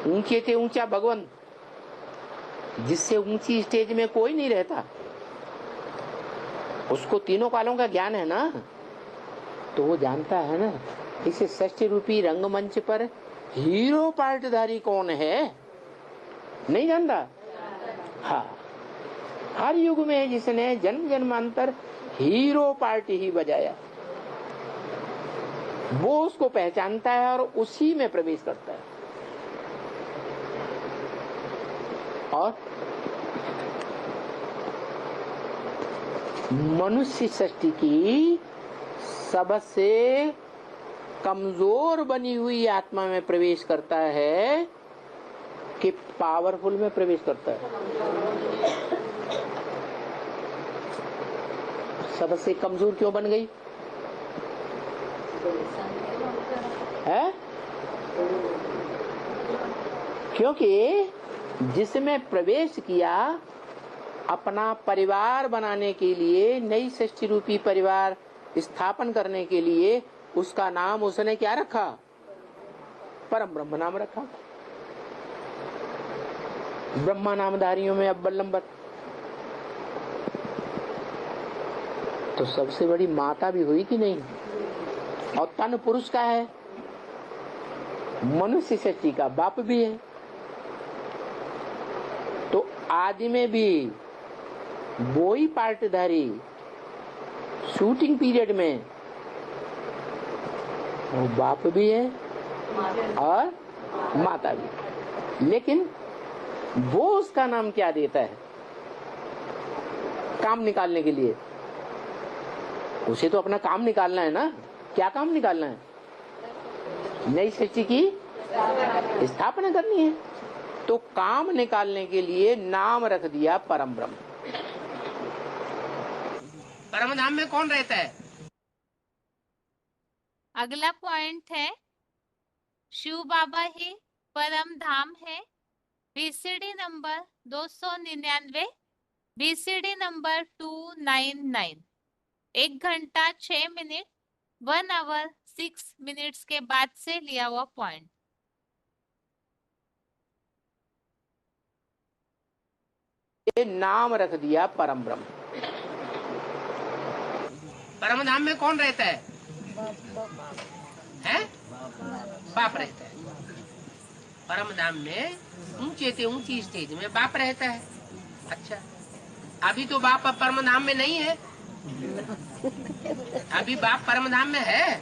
ऊंचे से ऊंचा भगवान, जिससे ऊंची स्टेज में कोई नहीं रहता, उसको तीनों कालों का ज्ञान है ना, तो वो जानता है ना इस षष्ठी रूपी रंगमंच पर हीरो पार्टधारी कौन है, नहीं जानता। हाँ, हर युग में जिसने जन्म जन्मांतर हीरो पार्ट ही बजाया, वो उसको पहचानता है और उसी में प्रवेश करता है। और मनुष्य सृष्टि की सबसे कमजोर बनी हुई आत्मा में प्रवेश करता है कि पावरफुल में प्रवेश करता है। सबसे कमजोर क्यों बन गई है? क्योंकि जिसमें प्रवेश किया अपना परिवार बनाने के लिए, नई सृष्टि रूपी परिवार स्थापन करने के लिए, उसका नाम उसने क्या रखा? परम ब्रह्म नाम रखा। ब्रह्मा नामधारियों में अव्वल नंबर। तो सबसे बड़ी माता भी हुई कि नहीं? और तन पुरुष का है, मनुष्य सृष्टि का बाप भी है। तो आदि में भी वो ही पार्टधारी शूटिंग पीरियड में वो बाप भी है और माता भी। लेकिन वो उसका नाम क्या देता है? काम निकालने के लिए उसे तो अपना काम निकालना है ना। क्या काम निकालना है? नई सृष्टि की स्थापना करनी है। तो काम निकालने के लिए नाम रख दिया परम ब्रह्म। परम धाम में कौन रहता है? अगला पॉइंट है शिव बाबा ही परम धाम है। BCD number 299, BCD number 299। 1 घंटा 6 मिनट, 1 आवर 6 मिनट्स के बाद से लिया हुआ पॉइंट। ये नाम रख दिया परम ब्रह्म। परम धाम में कौन रहता है? हैं? बाप रहता है। परम धाम में ऊंचे से ऊंची स्टेज में बाप रहता है। अच्छा, अभी तो बाप परम धाम में नहीं है। अभी बाप परम धाम में है?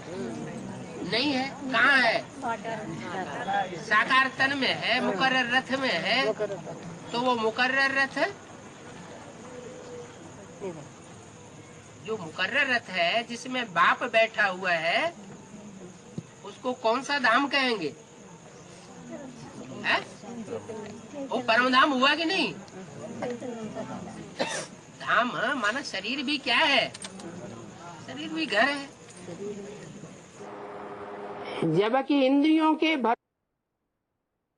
नहीं है। कहाँ है? साकार तन में है, मुकर्रर रथ में है। तो वो मुकर्रर रथ, जो मुकर्रर रथ है जिसमें बाप बैठा हुआ है, उसको कौन सा धाम कहेंगे? है? वो परम धाम हुआ कि नहीं? धाम माना शरीर भी क्या है? शरीर भी घर है। जबकि इंद्रियों के भर।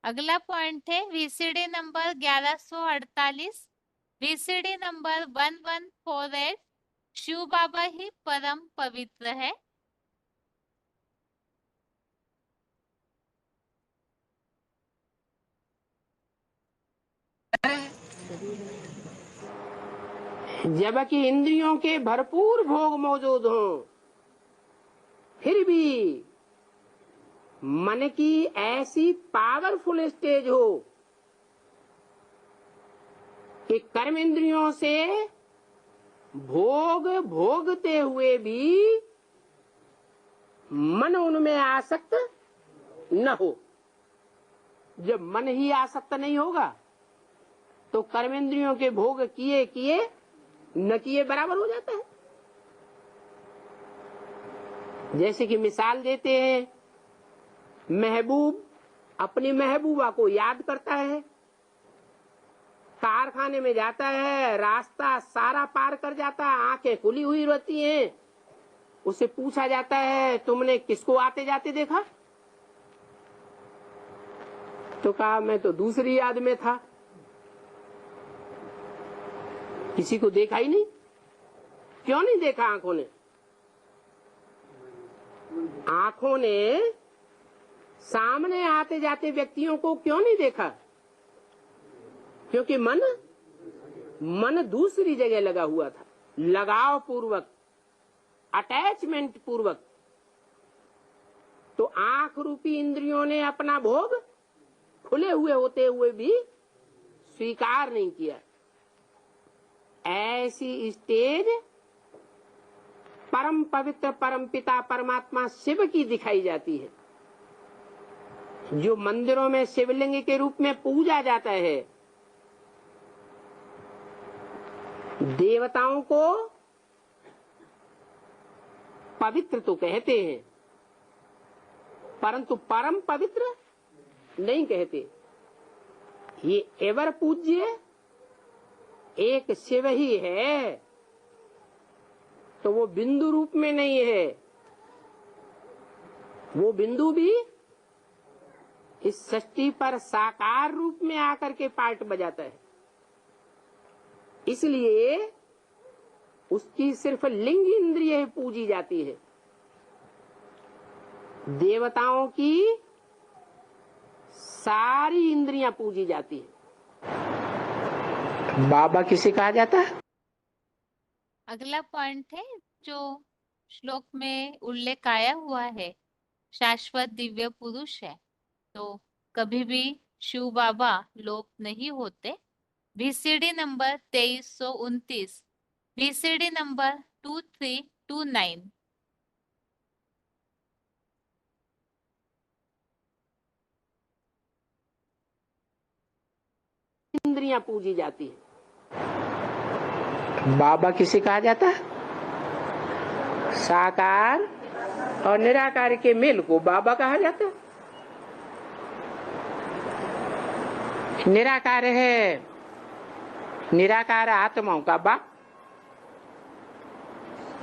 अगला पॉइंट है VCD number 1148, VCD number 1148। Shiv Baba ही परम पवित्र है। जबकि इंद्रियों के भरपूर भोग मौजूद हों, फिर भी मन की ऐसी पावरफुल स्टेज हो कि कर्म इंद्रियों से भोग भोगते हुए भी मन उनमें आसक्त न हो। जब मन ही आसक्त नहीं होगा तो कर्मेंद्रियों के भोग किए किए न किए बराबर हो जाता है। जैसे कि मिसाल देते हैं, महबूब अपनी महबूबा को याद करता है, कारखाने में जाता है, रास्ता सारा पार कर जाता है, आंखें खुली हुई रहती हैं। उससे पूछा जाता है तुमने किसको आते जाते देखा? तो कहा मैं तो दूसरी याद में था, किसी को देखा ही नहीं। क्यों नहीं देखा आंखों ने? आंखों ने सामने आते जाते व्यक्तियों को क्यों नहीं देखा? क्योंकि मन दूसरी जगह लगा हुआ था, लगाव पूर्वक, अटैचमेंट पूर्वक। तो आंख रूपी इंद्रियों ने अपना भोग खुले हुए होते हुए भी स्वीकार नहीं किया। ऐसी स्टेज परम पवित्र परम पिता परमात्मा शिव की दिखाई जाती है, जो मंदिरों में शिवलिंग के रूप में पूजा जाता है। देवताओं को पवित्र तो कहते हैं, परंतु परम पवित्र नहीं कहते। ये एवर पूज्य एक शिव ही है, तो वो बिंदु रूप में नहीं है। वो बिंदु भी इस सृष्टि पर साकार रूप में आकर के पार्ट बजाता है। इसलिए उसकी सिर्फ लिंग इंद्रिय पूजी जाती है। देवताओं की सारी इंद्रियां पूजी जाती है। बाबा किसे कहा जाता है? अगला पॉइंट है जो श्लोक में उल्लेख आया हुआ है, शाश्वत दिव्य पुरुष है। तो कभी भी शिव बाबा लोप नहीं होते। VCD number 2329, VCD number 2329। इंद्रियां पूजी जाती है। बाबा किसे कहा जाता है? साकार और निराकार के मेल को बाबा कहा जाता है। निराकार है, निराकार आत्माओं का बाप,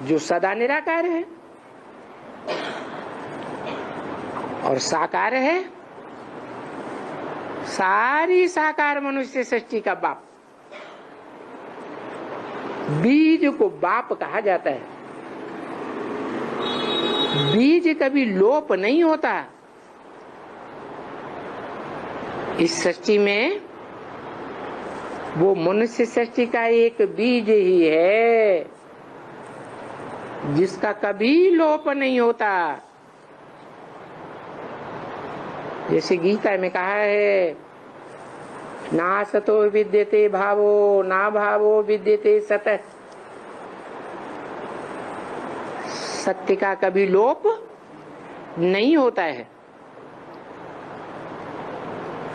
जो सदा निराकार है। और साकार है सारी साकार मनुष्य सृष्टि का बाप। बीज को बाप कहा जाता है। बीज कभी लोप नहीं होता। इस सृष्टि में वो मनुष्य सृष्टि का एक बीज ही है जिसका कभी लोप नहीं होता। जैसे गीता में कहा है, ना सतो विद्यते भावो ना भावो विद्यते सतः। सत्य का कभी लोप नहीं होता है।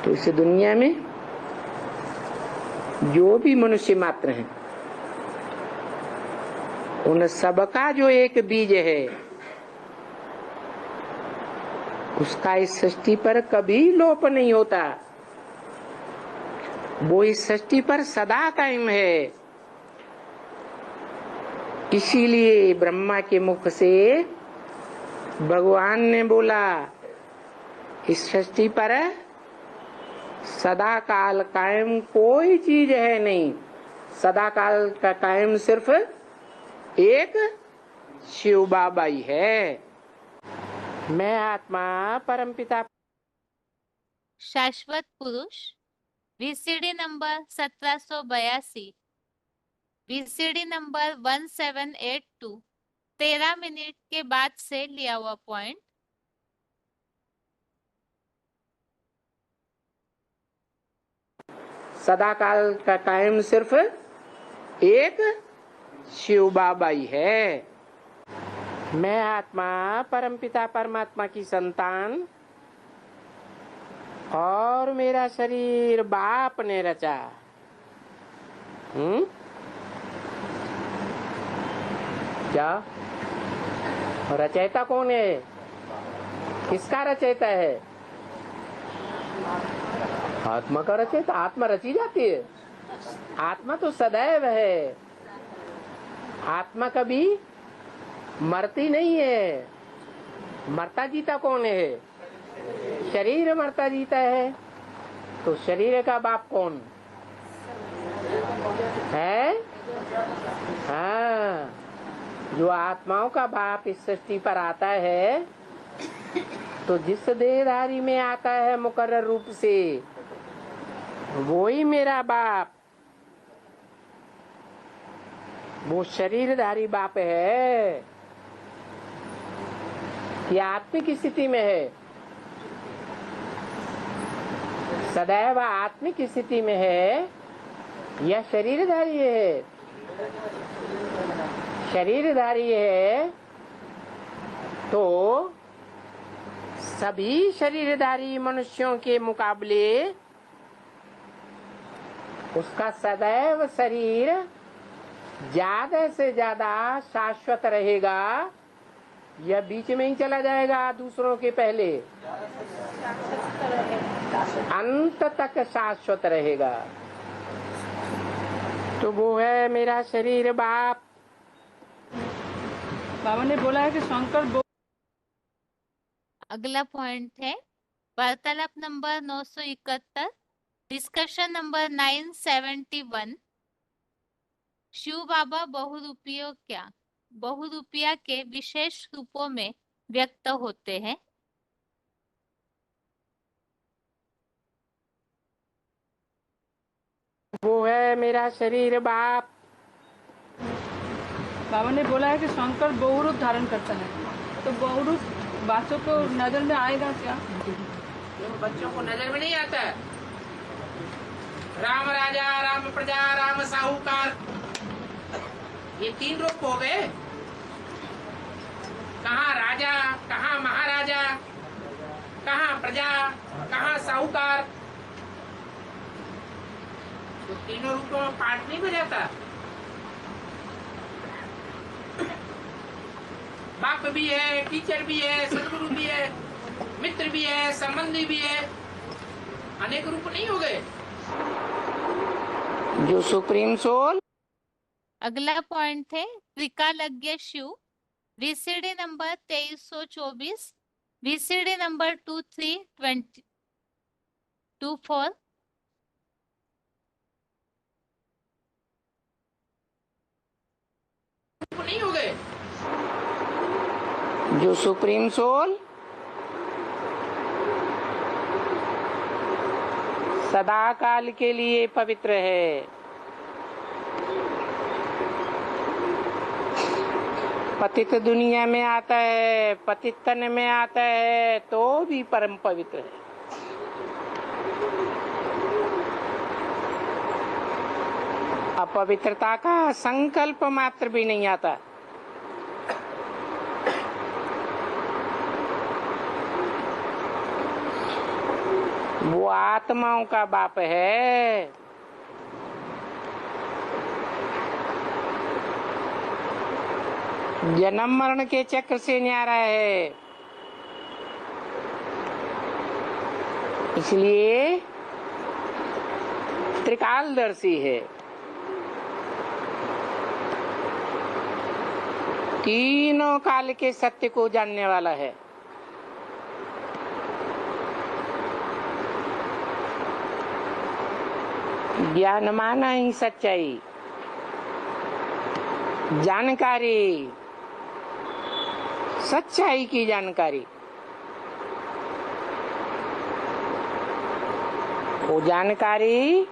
तो इस दुनिया में जो भी मनुष्य मात्र हैं, उन सबका जो एक बीज है, उसका इस सृष्टि पर कभी लोप नहीं होता। वो इस सृष्टि पर सदा कायम है। इसीलिए ब्रह्मा के मुख से भगवान ने बोला, इस सृष्टि पर सदा काल कायम कोई चीज है नहीं। सदा काल का कायम सिर्फ एक शिव बाबा ही है। मैं आत्मा परमपिता। शाश्वत पुरुष VCD number 1782, VCD number 1782, 13 minute के बाद से लिया हुआ पॉइंट। सदा काल का कायम सिर्फ एक शिव बाबा ही है। मैं आत्मा परमपिता परमात्मा की संतान और मेरा शरीर बाप ने रचा। क्या रचयिता कौन है? किसका रचयिता है? आत्मा का रचयिता। आत्मा रची जाती है। आत्मा तो सदैव है। आत्मा कभी मरती नहीं है। मरता जीता कौन है? शरीर मरता जीता है। तो शरीर का बाप कौन है? हाँ, जो आत्माओं का बाप इस सृष्टि पर आता है, तो जिस देहधारी में आता है मुकर्रर रूप से, वो ही मेरा बाप, वो शरीरधारी बाप है। ये आत्मिक स्थिति में है, सदैव आत्मिक स्थिति में है या शरीरधारी है? शरीरधारी है तो सभी शरीरधारी मनुष्यों के मुकाबले उसका सदैव शरीर ज्यादा से ज्यादा शाश्वत रहेगा या बीच में ही चला जाएगा दूसरों के पहले? अंत तक शाश्वत रहेगा। तो वो है मेरा शरीर बाप। बाबा ने बोला है कि शंकर अगला पॉइंट है वार्तालाप नंबर 971, डिस्कशन नंबर 971। शिव बाबा बहुरूपिया के विशेष रूपों में व्यक्त होते हैं। वो है मेरा शरीर बाप। बाबा ने बोला है कि शंकर बहुरूप धारण करता है, तो बहुरूप बच्चों को नजर में आएगा क्या? बच्चों को नजर में नहीं आता। राम राजा, राम प्रजा, राम साहूकार, ये 3 रूप हो गए। कहाँ राजा, कहाँ महाराजा, कहाँ प्रजा, कहाँ साहूकार। तो तीनों रूपों में पाठ नहीं बजाता। बाप भी है, टीचर भी है, सदगुरु भी है, मित्र भी है, संबंधी भी है। अनेक रूप नहीं हो गए। जो सुप्रीम सोल। अगला पॉइंट है त्रिकालज्ञ Shiv, VCD number 2324, VCD number 2324। नहीं हो गए। जो सुप्रीम सोल सदा काल के लिए पवित्र है, पतित दुनिया में आता है, पतित तन में आता है, तो भी परम पवित्र है। अपवित्रता का संकल्प मात्र भी नहीं आता। वो आत्माओं का बाप है। जन्म मरण के चक्र से न्यारा है, इसलिए त्रिकालदर्शी है। तीनों काल के सत्य को जानने वाला है। ज्ञान माना ही सच्चाई, जानकारी, सच्चाई की जानकारी। वो जानकारी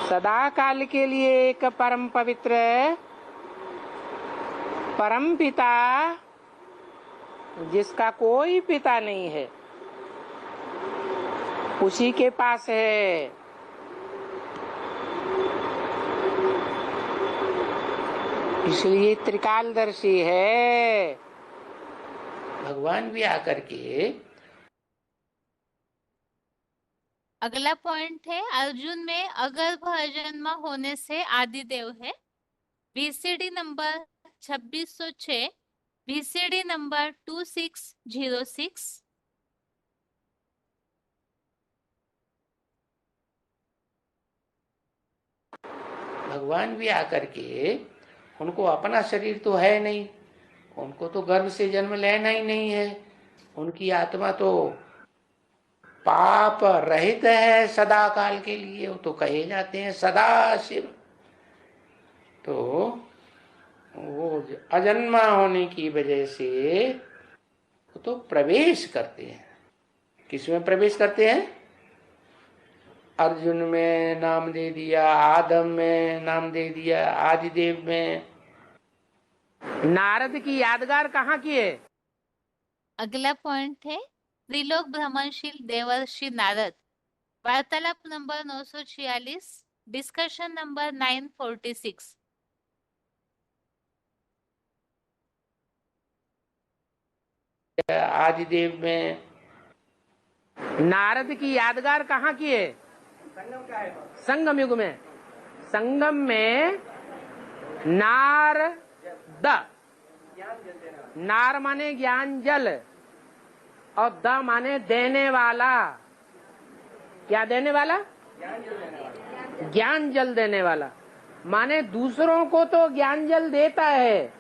सदा काल के लिए एक परम पवित्र परम पिता, जिसका कोई पिता नहीं है, उसी के पास है। इसलिए त्रिकालदर्शी है। भगवान भी आकर के। अगला पॉइंट है अर्जुन में अगर्भ अजन्मा होने से आदिदेव है, वीसीडी नंबर 2606, वीसीडी नंबर 2606। भगवान भी आकर के, उनको अपना शरीर तो है नहीं, उनको तो गर्भ से जन्म लेना ही नहीं है। उनकी आत्मा तो पाप रहित है सदा काल के लिए। वो तो कहे जाते हैं सदा शिव। तो वो अजन्मा होने की वजह से वो तो प्रवेश करते हैं। किसमें प्रवेश करते हैं? अर्जुन में नाम दे दिया, आदम में नाम दे दिया, आदिदेव में। नारद की यादगार कहाँ की है? अगला पॉइंट है त्रिलोक भ्रमणशील देवर्षि नारद, वार्तालाप नंबर 946, डिस्कशन नंबर 946। आदिदेव में। नारद की यादगार कहाँ की है? संगम युग में। संगम में नारद, नार माने ज्ञान जल और द माने देने वाला। क्या देने वाला? ज्ञान जल देने वाला। माने दूसरों को तो ज्ञान जल देता है,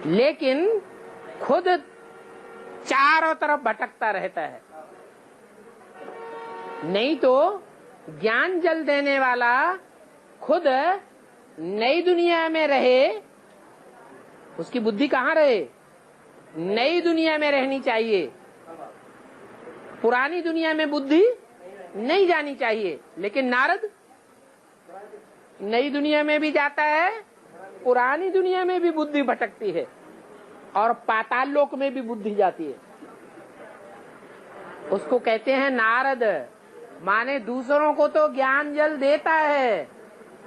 लेकिन खुद चारों तरफ भटकता रहता है। नहीं तो ज्ञान जल देने वाला खुद नई दुनिया में रहे, उसकी बुद्धि कहाँ रहे? नई दुनिया में रहनी चाहिए। पुरानी दुनिया में बुद्धि नहीं जानी चाहिए। लेकिन नारद नई दुनिया में भी जाता है, पुरानी दुनिया में भी बुद्धि भटकती है, और पाताल लोक में भी बुद्धि जाती है। उसको कहते हैं नारद। माने दूसरों को तो ज्ञान जल देता है,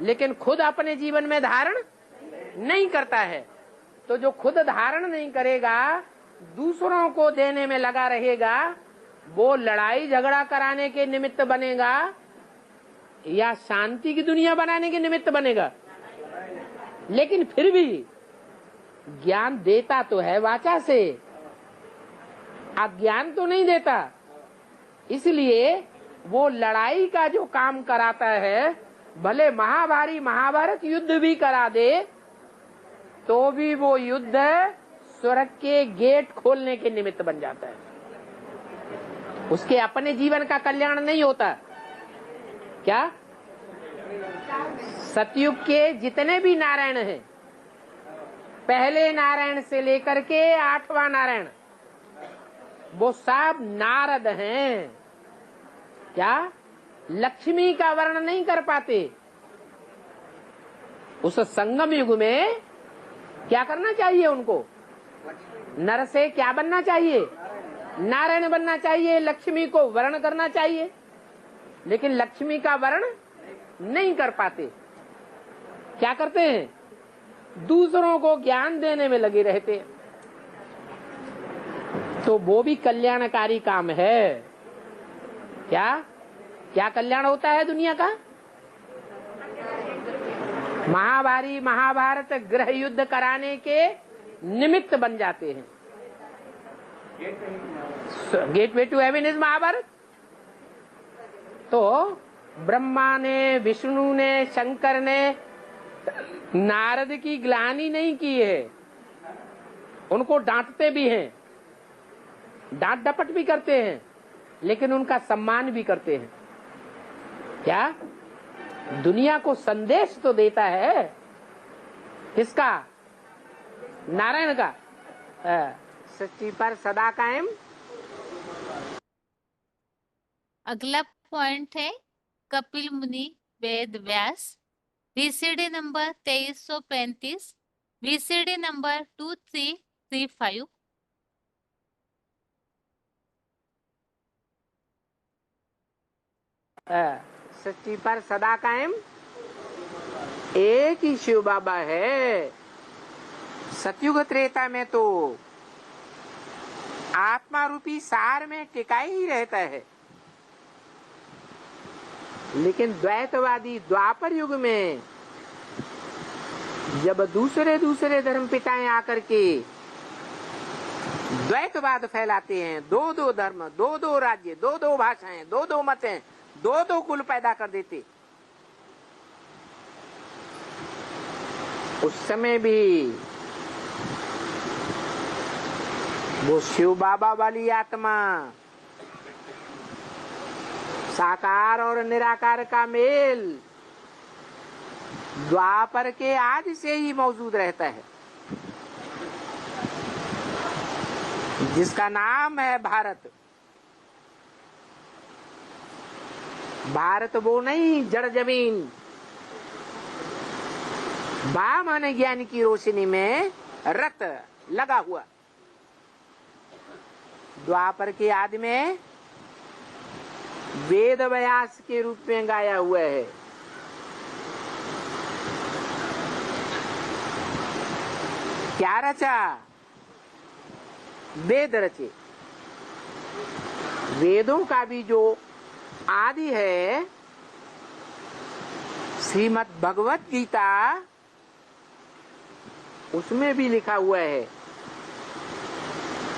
लेकिन खुद अपने जीवन में धारण नहीं करता है। तो जो खुद धारण नहीं करेगा, दूसरों को देने में लगा रहेगा, वो लड़ाई झगड़ा कराने के निमित्त बनेगा या शांति की दुनिया बनाने के निमित्त बनेगा? लेकिन फिर भी ज्ञान देता तो है वाचा से, अज्ञान तो नहीं देता। इसलिए वो लड़ाई का जो काम कराता है, भले महाभारी महाभारत युद्ध भी करा दे, तो भी वो युद्ध स्वर्ग के गेट खोलने के निमित्त बन जाता है। उसके अपने जीवन का कल्याण नहीं होता। क्या? सतयुग के जितने भी नारायण हैं, पहले नारायण से लेकर के 8वां नारायण, वो सब नारद हैं। क्या? लक्ष्मी का वर्णन नहीं कर पाते। उस संगम युग में क्या करना चाहिए उनको? नर से क्या बनना चाहिए? नारायण बनना चाहिए। लक्ष्मी को वर्ण करना चाहिए, लेकिन लक्ष्मी का वर्ण नहीं कर पाते। क्या करते हैं? दूसरों को ज्ञान देने में लगे रहते हैं। तो वो भी कल्याणकारी काम है। क्या क्या कल्याण होता है दुनिया का? महाभारी महाभारत गृह युद्ध कराने के निमित्त बन जाते हैं। Gateway to heaven is Mahabharat. तो ब्रह्मा ने, विष्णु ने, शंकर ने नारद की ग्लानि नहीं की है, उनको डांटते भी हैं, डांट डपट भी करते हैं, लेकिन उनका सम्मान भी करते हैं। क्या? दुनिया को संदेश तो देता है। किसका? नारायण का। सृष्टि पर सदा कायम। अगला पॉइंट है कपिल मुनि Ved Vyas, VCD number 2335, VCD number 2335। सृष्टि पर सदा कायम एक ही शिव बाबा है। सतयुग त्रेता में तो आत्मा रूपी सार में टिका ही रहता है, लेकिन द्वैतवादी द्वापर युग में जब दूसरे दूसरे धर्म पिताएं आकर के द्वैतवाद फैलाते हैं, दो दो धर्म, दो दो राज्य, दो दो भाषाएं, दो दो मतें, दो दो कुल पैदा कर देते, उस समय भी वो शिव बाबा वाली आत्मा, साकार और निराकार का मेल द्वापर के आदि से ही मौजूद रहता है, जिसका नाम है भारत। भारत वो नहीं जड़ जमीन, बा माने ज्ञान की रोशनी में रत लगा हुआ। द्वापर के आदि में वेद व्यास के रूप में गाया हुआ है। क्या रचा? वेद रचे। वेदों का भी जो आदि है, श्रीमद् भगवत गीता, उसमें भी लिखा हुआ है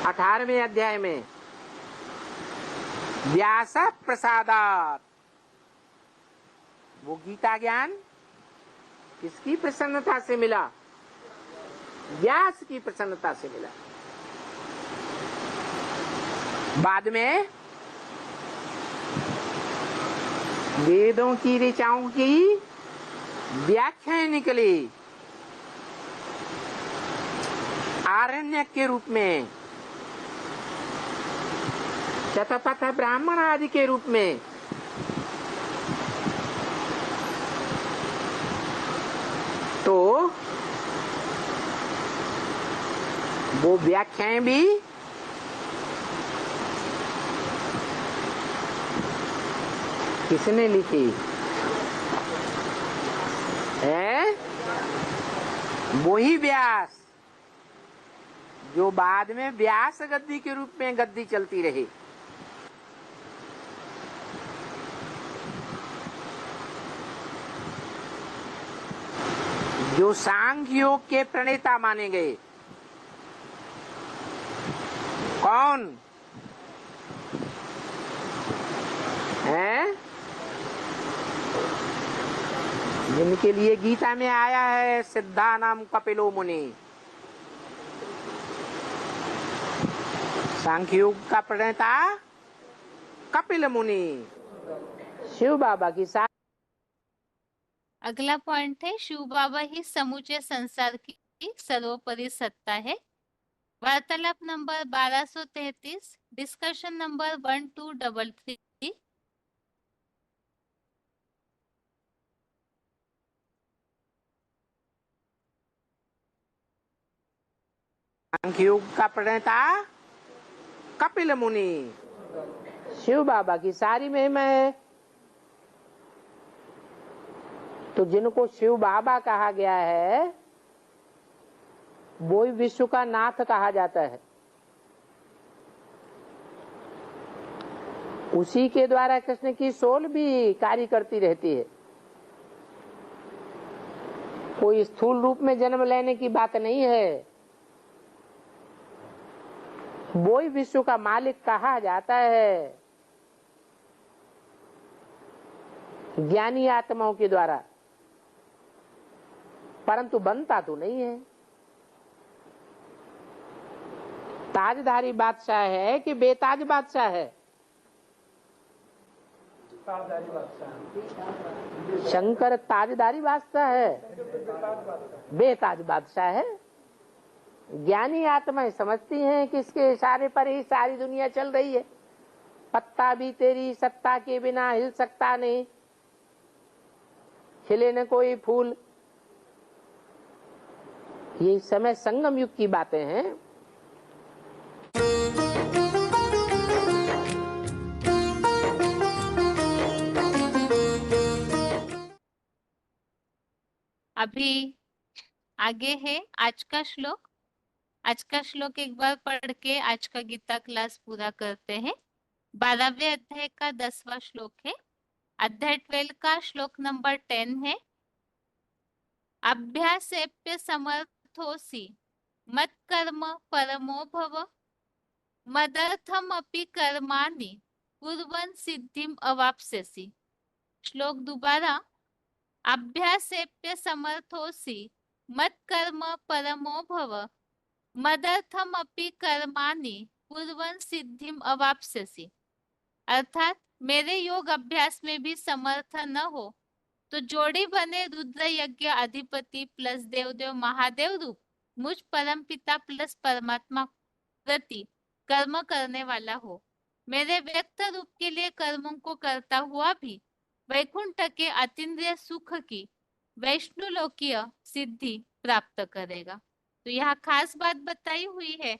18वें अध्याय में, व्यास प्रसादात। वो गीता ज्ञान किसकी प्रसन्नता से मिला? व्यास की प्रसन्नता से मिला। बाद में वेदों की ऋचाओं की व्याख्याएं निकली आरण्यक के रूप में, शतपथ ब्राह्मण आदि के रूप में। तो वो व्याख्याएं भी किसने लिखी है? वही व्यास जो बाद में व्यास गद्दी के रूप में गद्दी चलती रही। जो सांख्य योग के प्रणेता माने गए। कौन है? जिनके लिए गीता में आया है सिद्धा नाम कपिलो मुनि। सांख्य योग का प्रणेता कपिल मुनि, शिव बाबा की साथ। अगला पॉइंट है, शिव बाबा ही समूचे संसार की सर्वोपरि सत्ता है। वार्तालाप नंबर 1233, डिस्कशन नंबर 1233। सांख्य योग का प्रणेता कपिल मुनि, शिव बाबा की सारी महिमा है। तो जिनको शिव बाबा कहा गया है, वो ही विश्व का नाथ कहा जाता है। उसी के द्वारा कृष्ण की सोल भी कार्य करती रहती है। कोई स्थूल रूप में जन्म लेने की बात नहीं है। वो ही विश्व का मालिक कहा जाता है ज्ञानी आत्माओं के द्वारा, परंतु बनता तो नहीं है। ताजधारी बादशाह है कि बेताज बादशाह है? शंकर ताजदारी बादशाह है, बेताज बादशाह है। ज्ञानी आत्माएं समझती हैं कि इसके इशारे पर ही सारी दुनिया चल रही है। पत्ता भी तेरी सत्ता के बिना हिल सकता नहीं, खिले न कोई फूल। ये समय संगम युग की बातें हैं। अभी आगे है आज का श्लोक। आज का श्लोक एक बार पढ़ के आज का गीता क्लास पूरा करते हैं। 12वें अध्याय का 10वां श्लोक है। अध्याय 12 का श्लोक नंबर 10 है। अभ्यासेप्य समर्थोसि मत्कर्म परमो भव, मदर्थमपि कर्माणि कुर्वन् सिद्धिम अवाप्स्यसि। श्लोक दोबारा। अभ्यासेप्य समर्थोसि मत्कर्म परमो भव, मदर्थमपि कर्माणि कुर्वन् सिद्धिम अवाप्स्यसि। अर्थात मेरे योग अभ्यास में भी समर्थ न हो तो जोड़ी बने रुद्र यज्ञ अधिपति प्लस देवदेव महादेव रूप मुझ परम पिता प्लस परमात्मा प्रति कर्म करने वाला हो। मेरे व्यक्त रूप के लिए कर्मों को करता हुआ भी वैकुंठ के अतीन्द्रिय सुख की वैष्णुलोकीय सिद्धि प्राप्त करेगा। तो यहाँ खास बात बताई हुई है,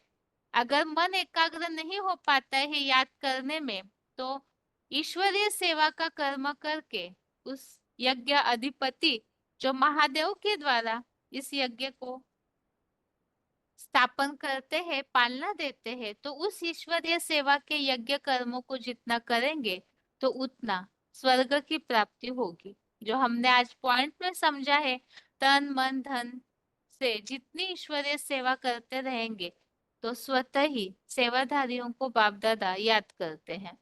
अगर मन एकाग्र नहीं हो पाता है याद करने में, तो ईश्वरीय सेवा का कर्म करके उस यज्ञ अधिपति जो महादेव के द्वारा इस यज्ञ को स्थापन करते हैं, पालना देते हैं, तो उस ईश्वरीय सेवा के यज्ञ कर्मों को जितना करेंगे तो उतना स्वर्ग की प्राप्ति होगी। जो हमने आज पॉइंट में समझा है, तन मन धन से जितनी ईश्वरीय सेवा करते रहेंगे तो स्वतः ही सेवाधारियों को बाप दादा याद करते हैं।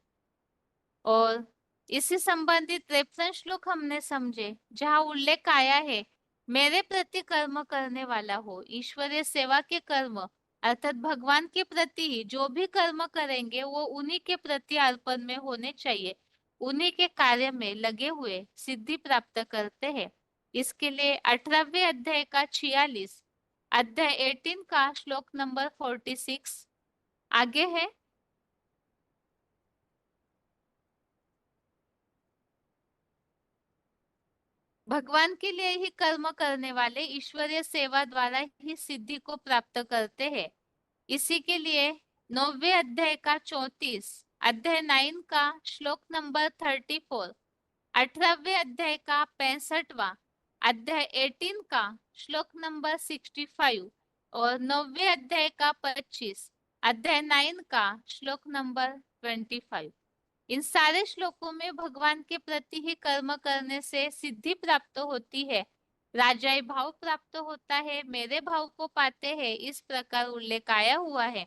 और इससे संबंधित रेफरेंस श्लोक हमने समझे, जहाँ उल्लेख आया है मेरे प्रति कर्म करने वाला हो। ईश्वरीय सेवा के कर्म अर्थात भगवान के प्रति ही जो भी कर्म करेंगे वो उन्हीं के प्रति अर्पण में होने चाहिए, उन्हीं के कार्य में लगे हुए सिद्धि प्राप्त करते हैं। इसके लिए 18वें अध्याय का 46 अध्याय 18 का श्लोक नंबर 46 आगे है। भगवान के लिए ही कर्म करने वाले ईश्वरीय सेवा द्वारा ही सिद्धि को प्राप्त करते हैं। इसी के लिए 9वें अध्याय का 34 अध्याय 9 का श्लोक नंबर 34, 18वें अध्याय का 65वां अध्याय 18 का श्लोक नंबर 65 और 9वें अध्याय का 25 अध्याय 9 का श्लोक नंबर 25। इन सारे श्लोकों में भगवान के प्रति ही कर्म करने से सिद्धि प्राप्त होती है, राजाई भाव प्राप्त होता है, मेरे भाव को पाते हैं, इस प्रकार उल्लेख आया हुआ है।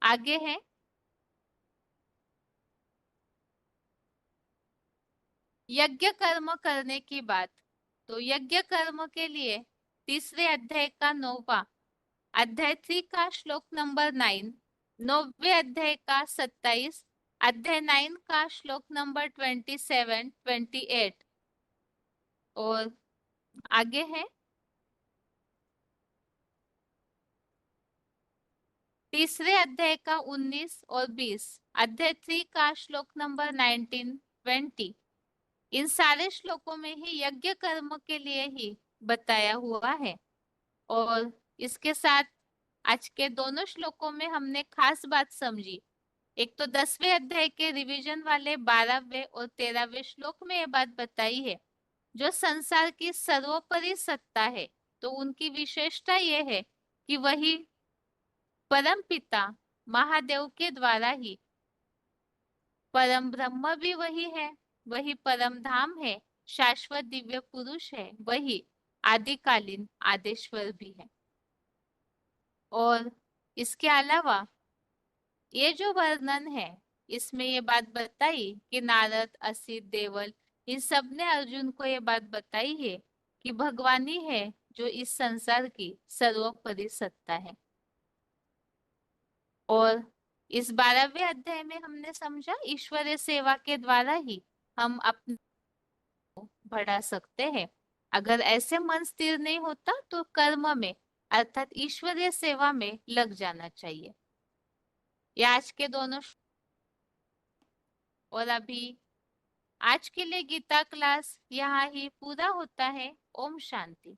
आगे है यज्ञ कर्म करने की बात। तो यज्ञ कर्म के लिए तीसरे अध्याय का 9वां अध्याय 3 का श्लोक नंबर 9, 9वें अध्याय का 27 अध्याय 9 का श्लोक नंबर 27, 28 और आगे है तीसरे अध्याय का 19 और 20 अध्याय 3 का श्लोक नंबर 19, 20। इन सारे श्लोकों में ही यज्ञ कर्म के लिए ही बताया हुआ है। और इसके साथ आज के दोनों श्लोकों में हमने खास बात समझी। एक तो 10वें अध्याय के रिवीजन वाले 12वें और 13वें श्लोक में ये बात बताई है, जो संसार की सर्वोपरि सत्ता है तो उनकी विशेषता ये है कि वही परम पिता महादेव के द्वारा ही परम ब्रह्म भी वही है, वही परम धाम है, शाश्वत दिव्य पुरुष है, वही आदिकालीन आदेश्वर भी है। और इसके अलावा ये जो वर्णन है इसमें ये बात बताई कि नारद असित देवल इन सब ने अर्जुन को ये बात बताई है कि भगवान ही है जो इस संसार की सर्वोपरि सत्ता है। और इस 12वें अध्याय में हमने समझा ईश्वरीय सेवा के द्वारा ही हम अपने को बढ़ा सकते हैं। अगर ऐसे मन स्थिर नहीं होता तो कर्म में अर्थात ईश्वरीय सेवा में लग जाना चाहिए। ये आज के दोनों और अभी आज के लिए गीता क्लास यहाँ ही पूरा होता है। ओम शांति।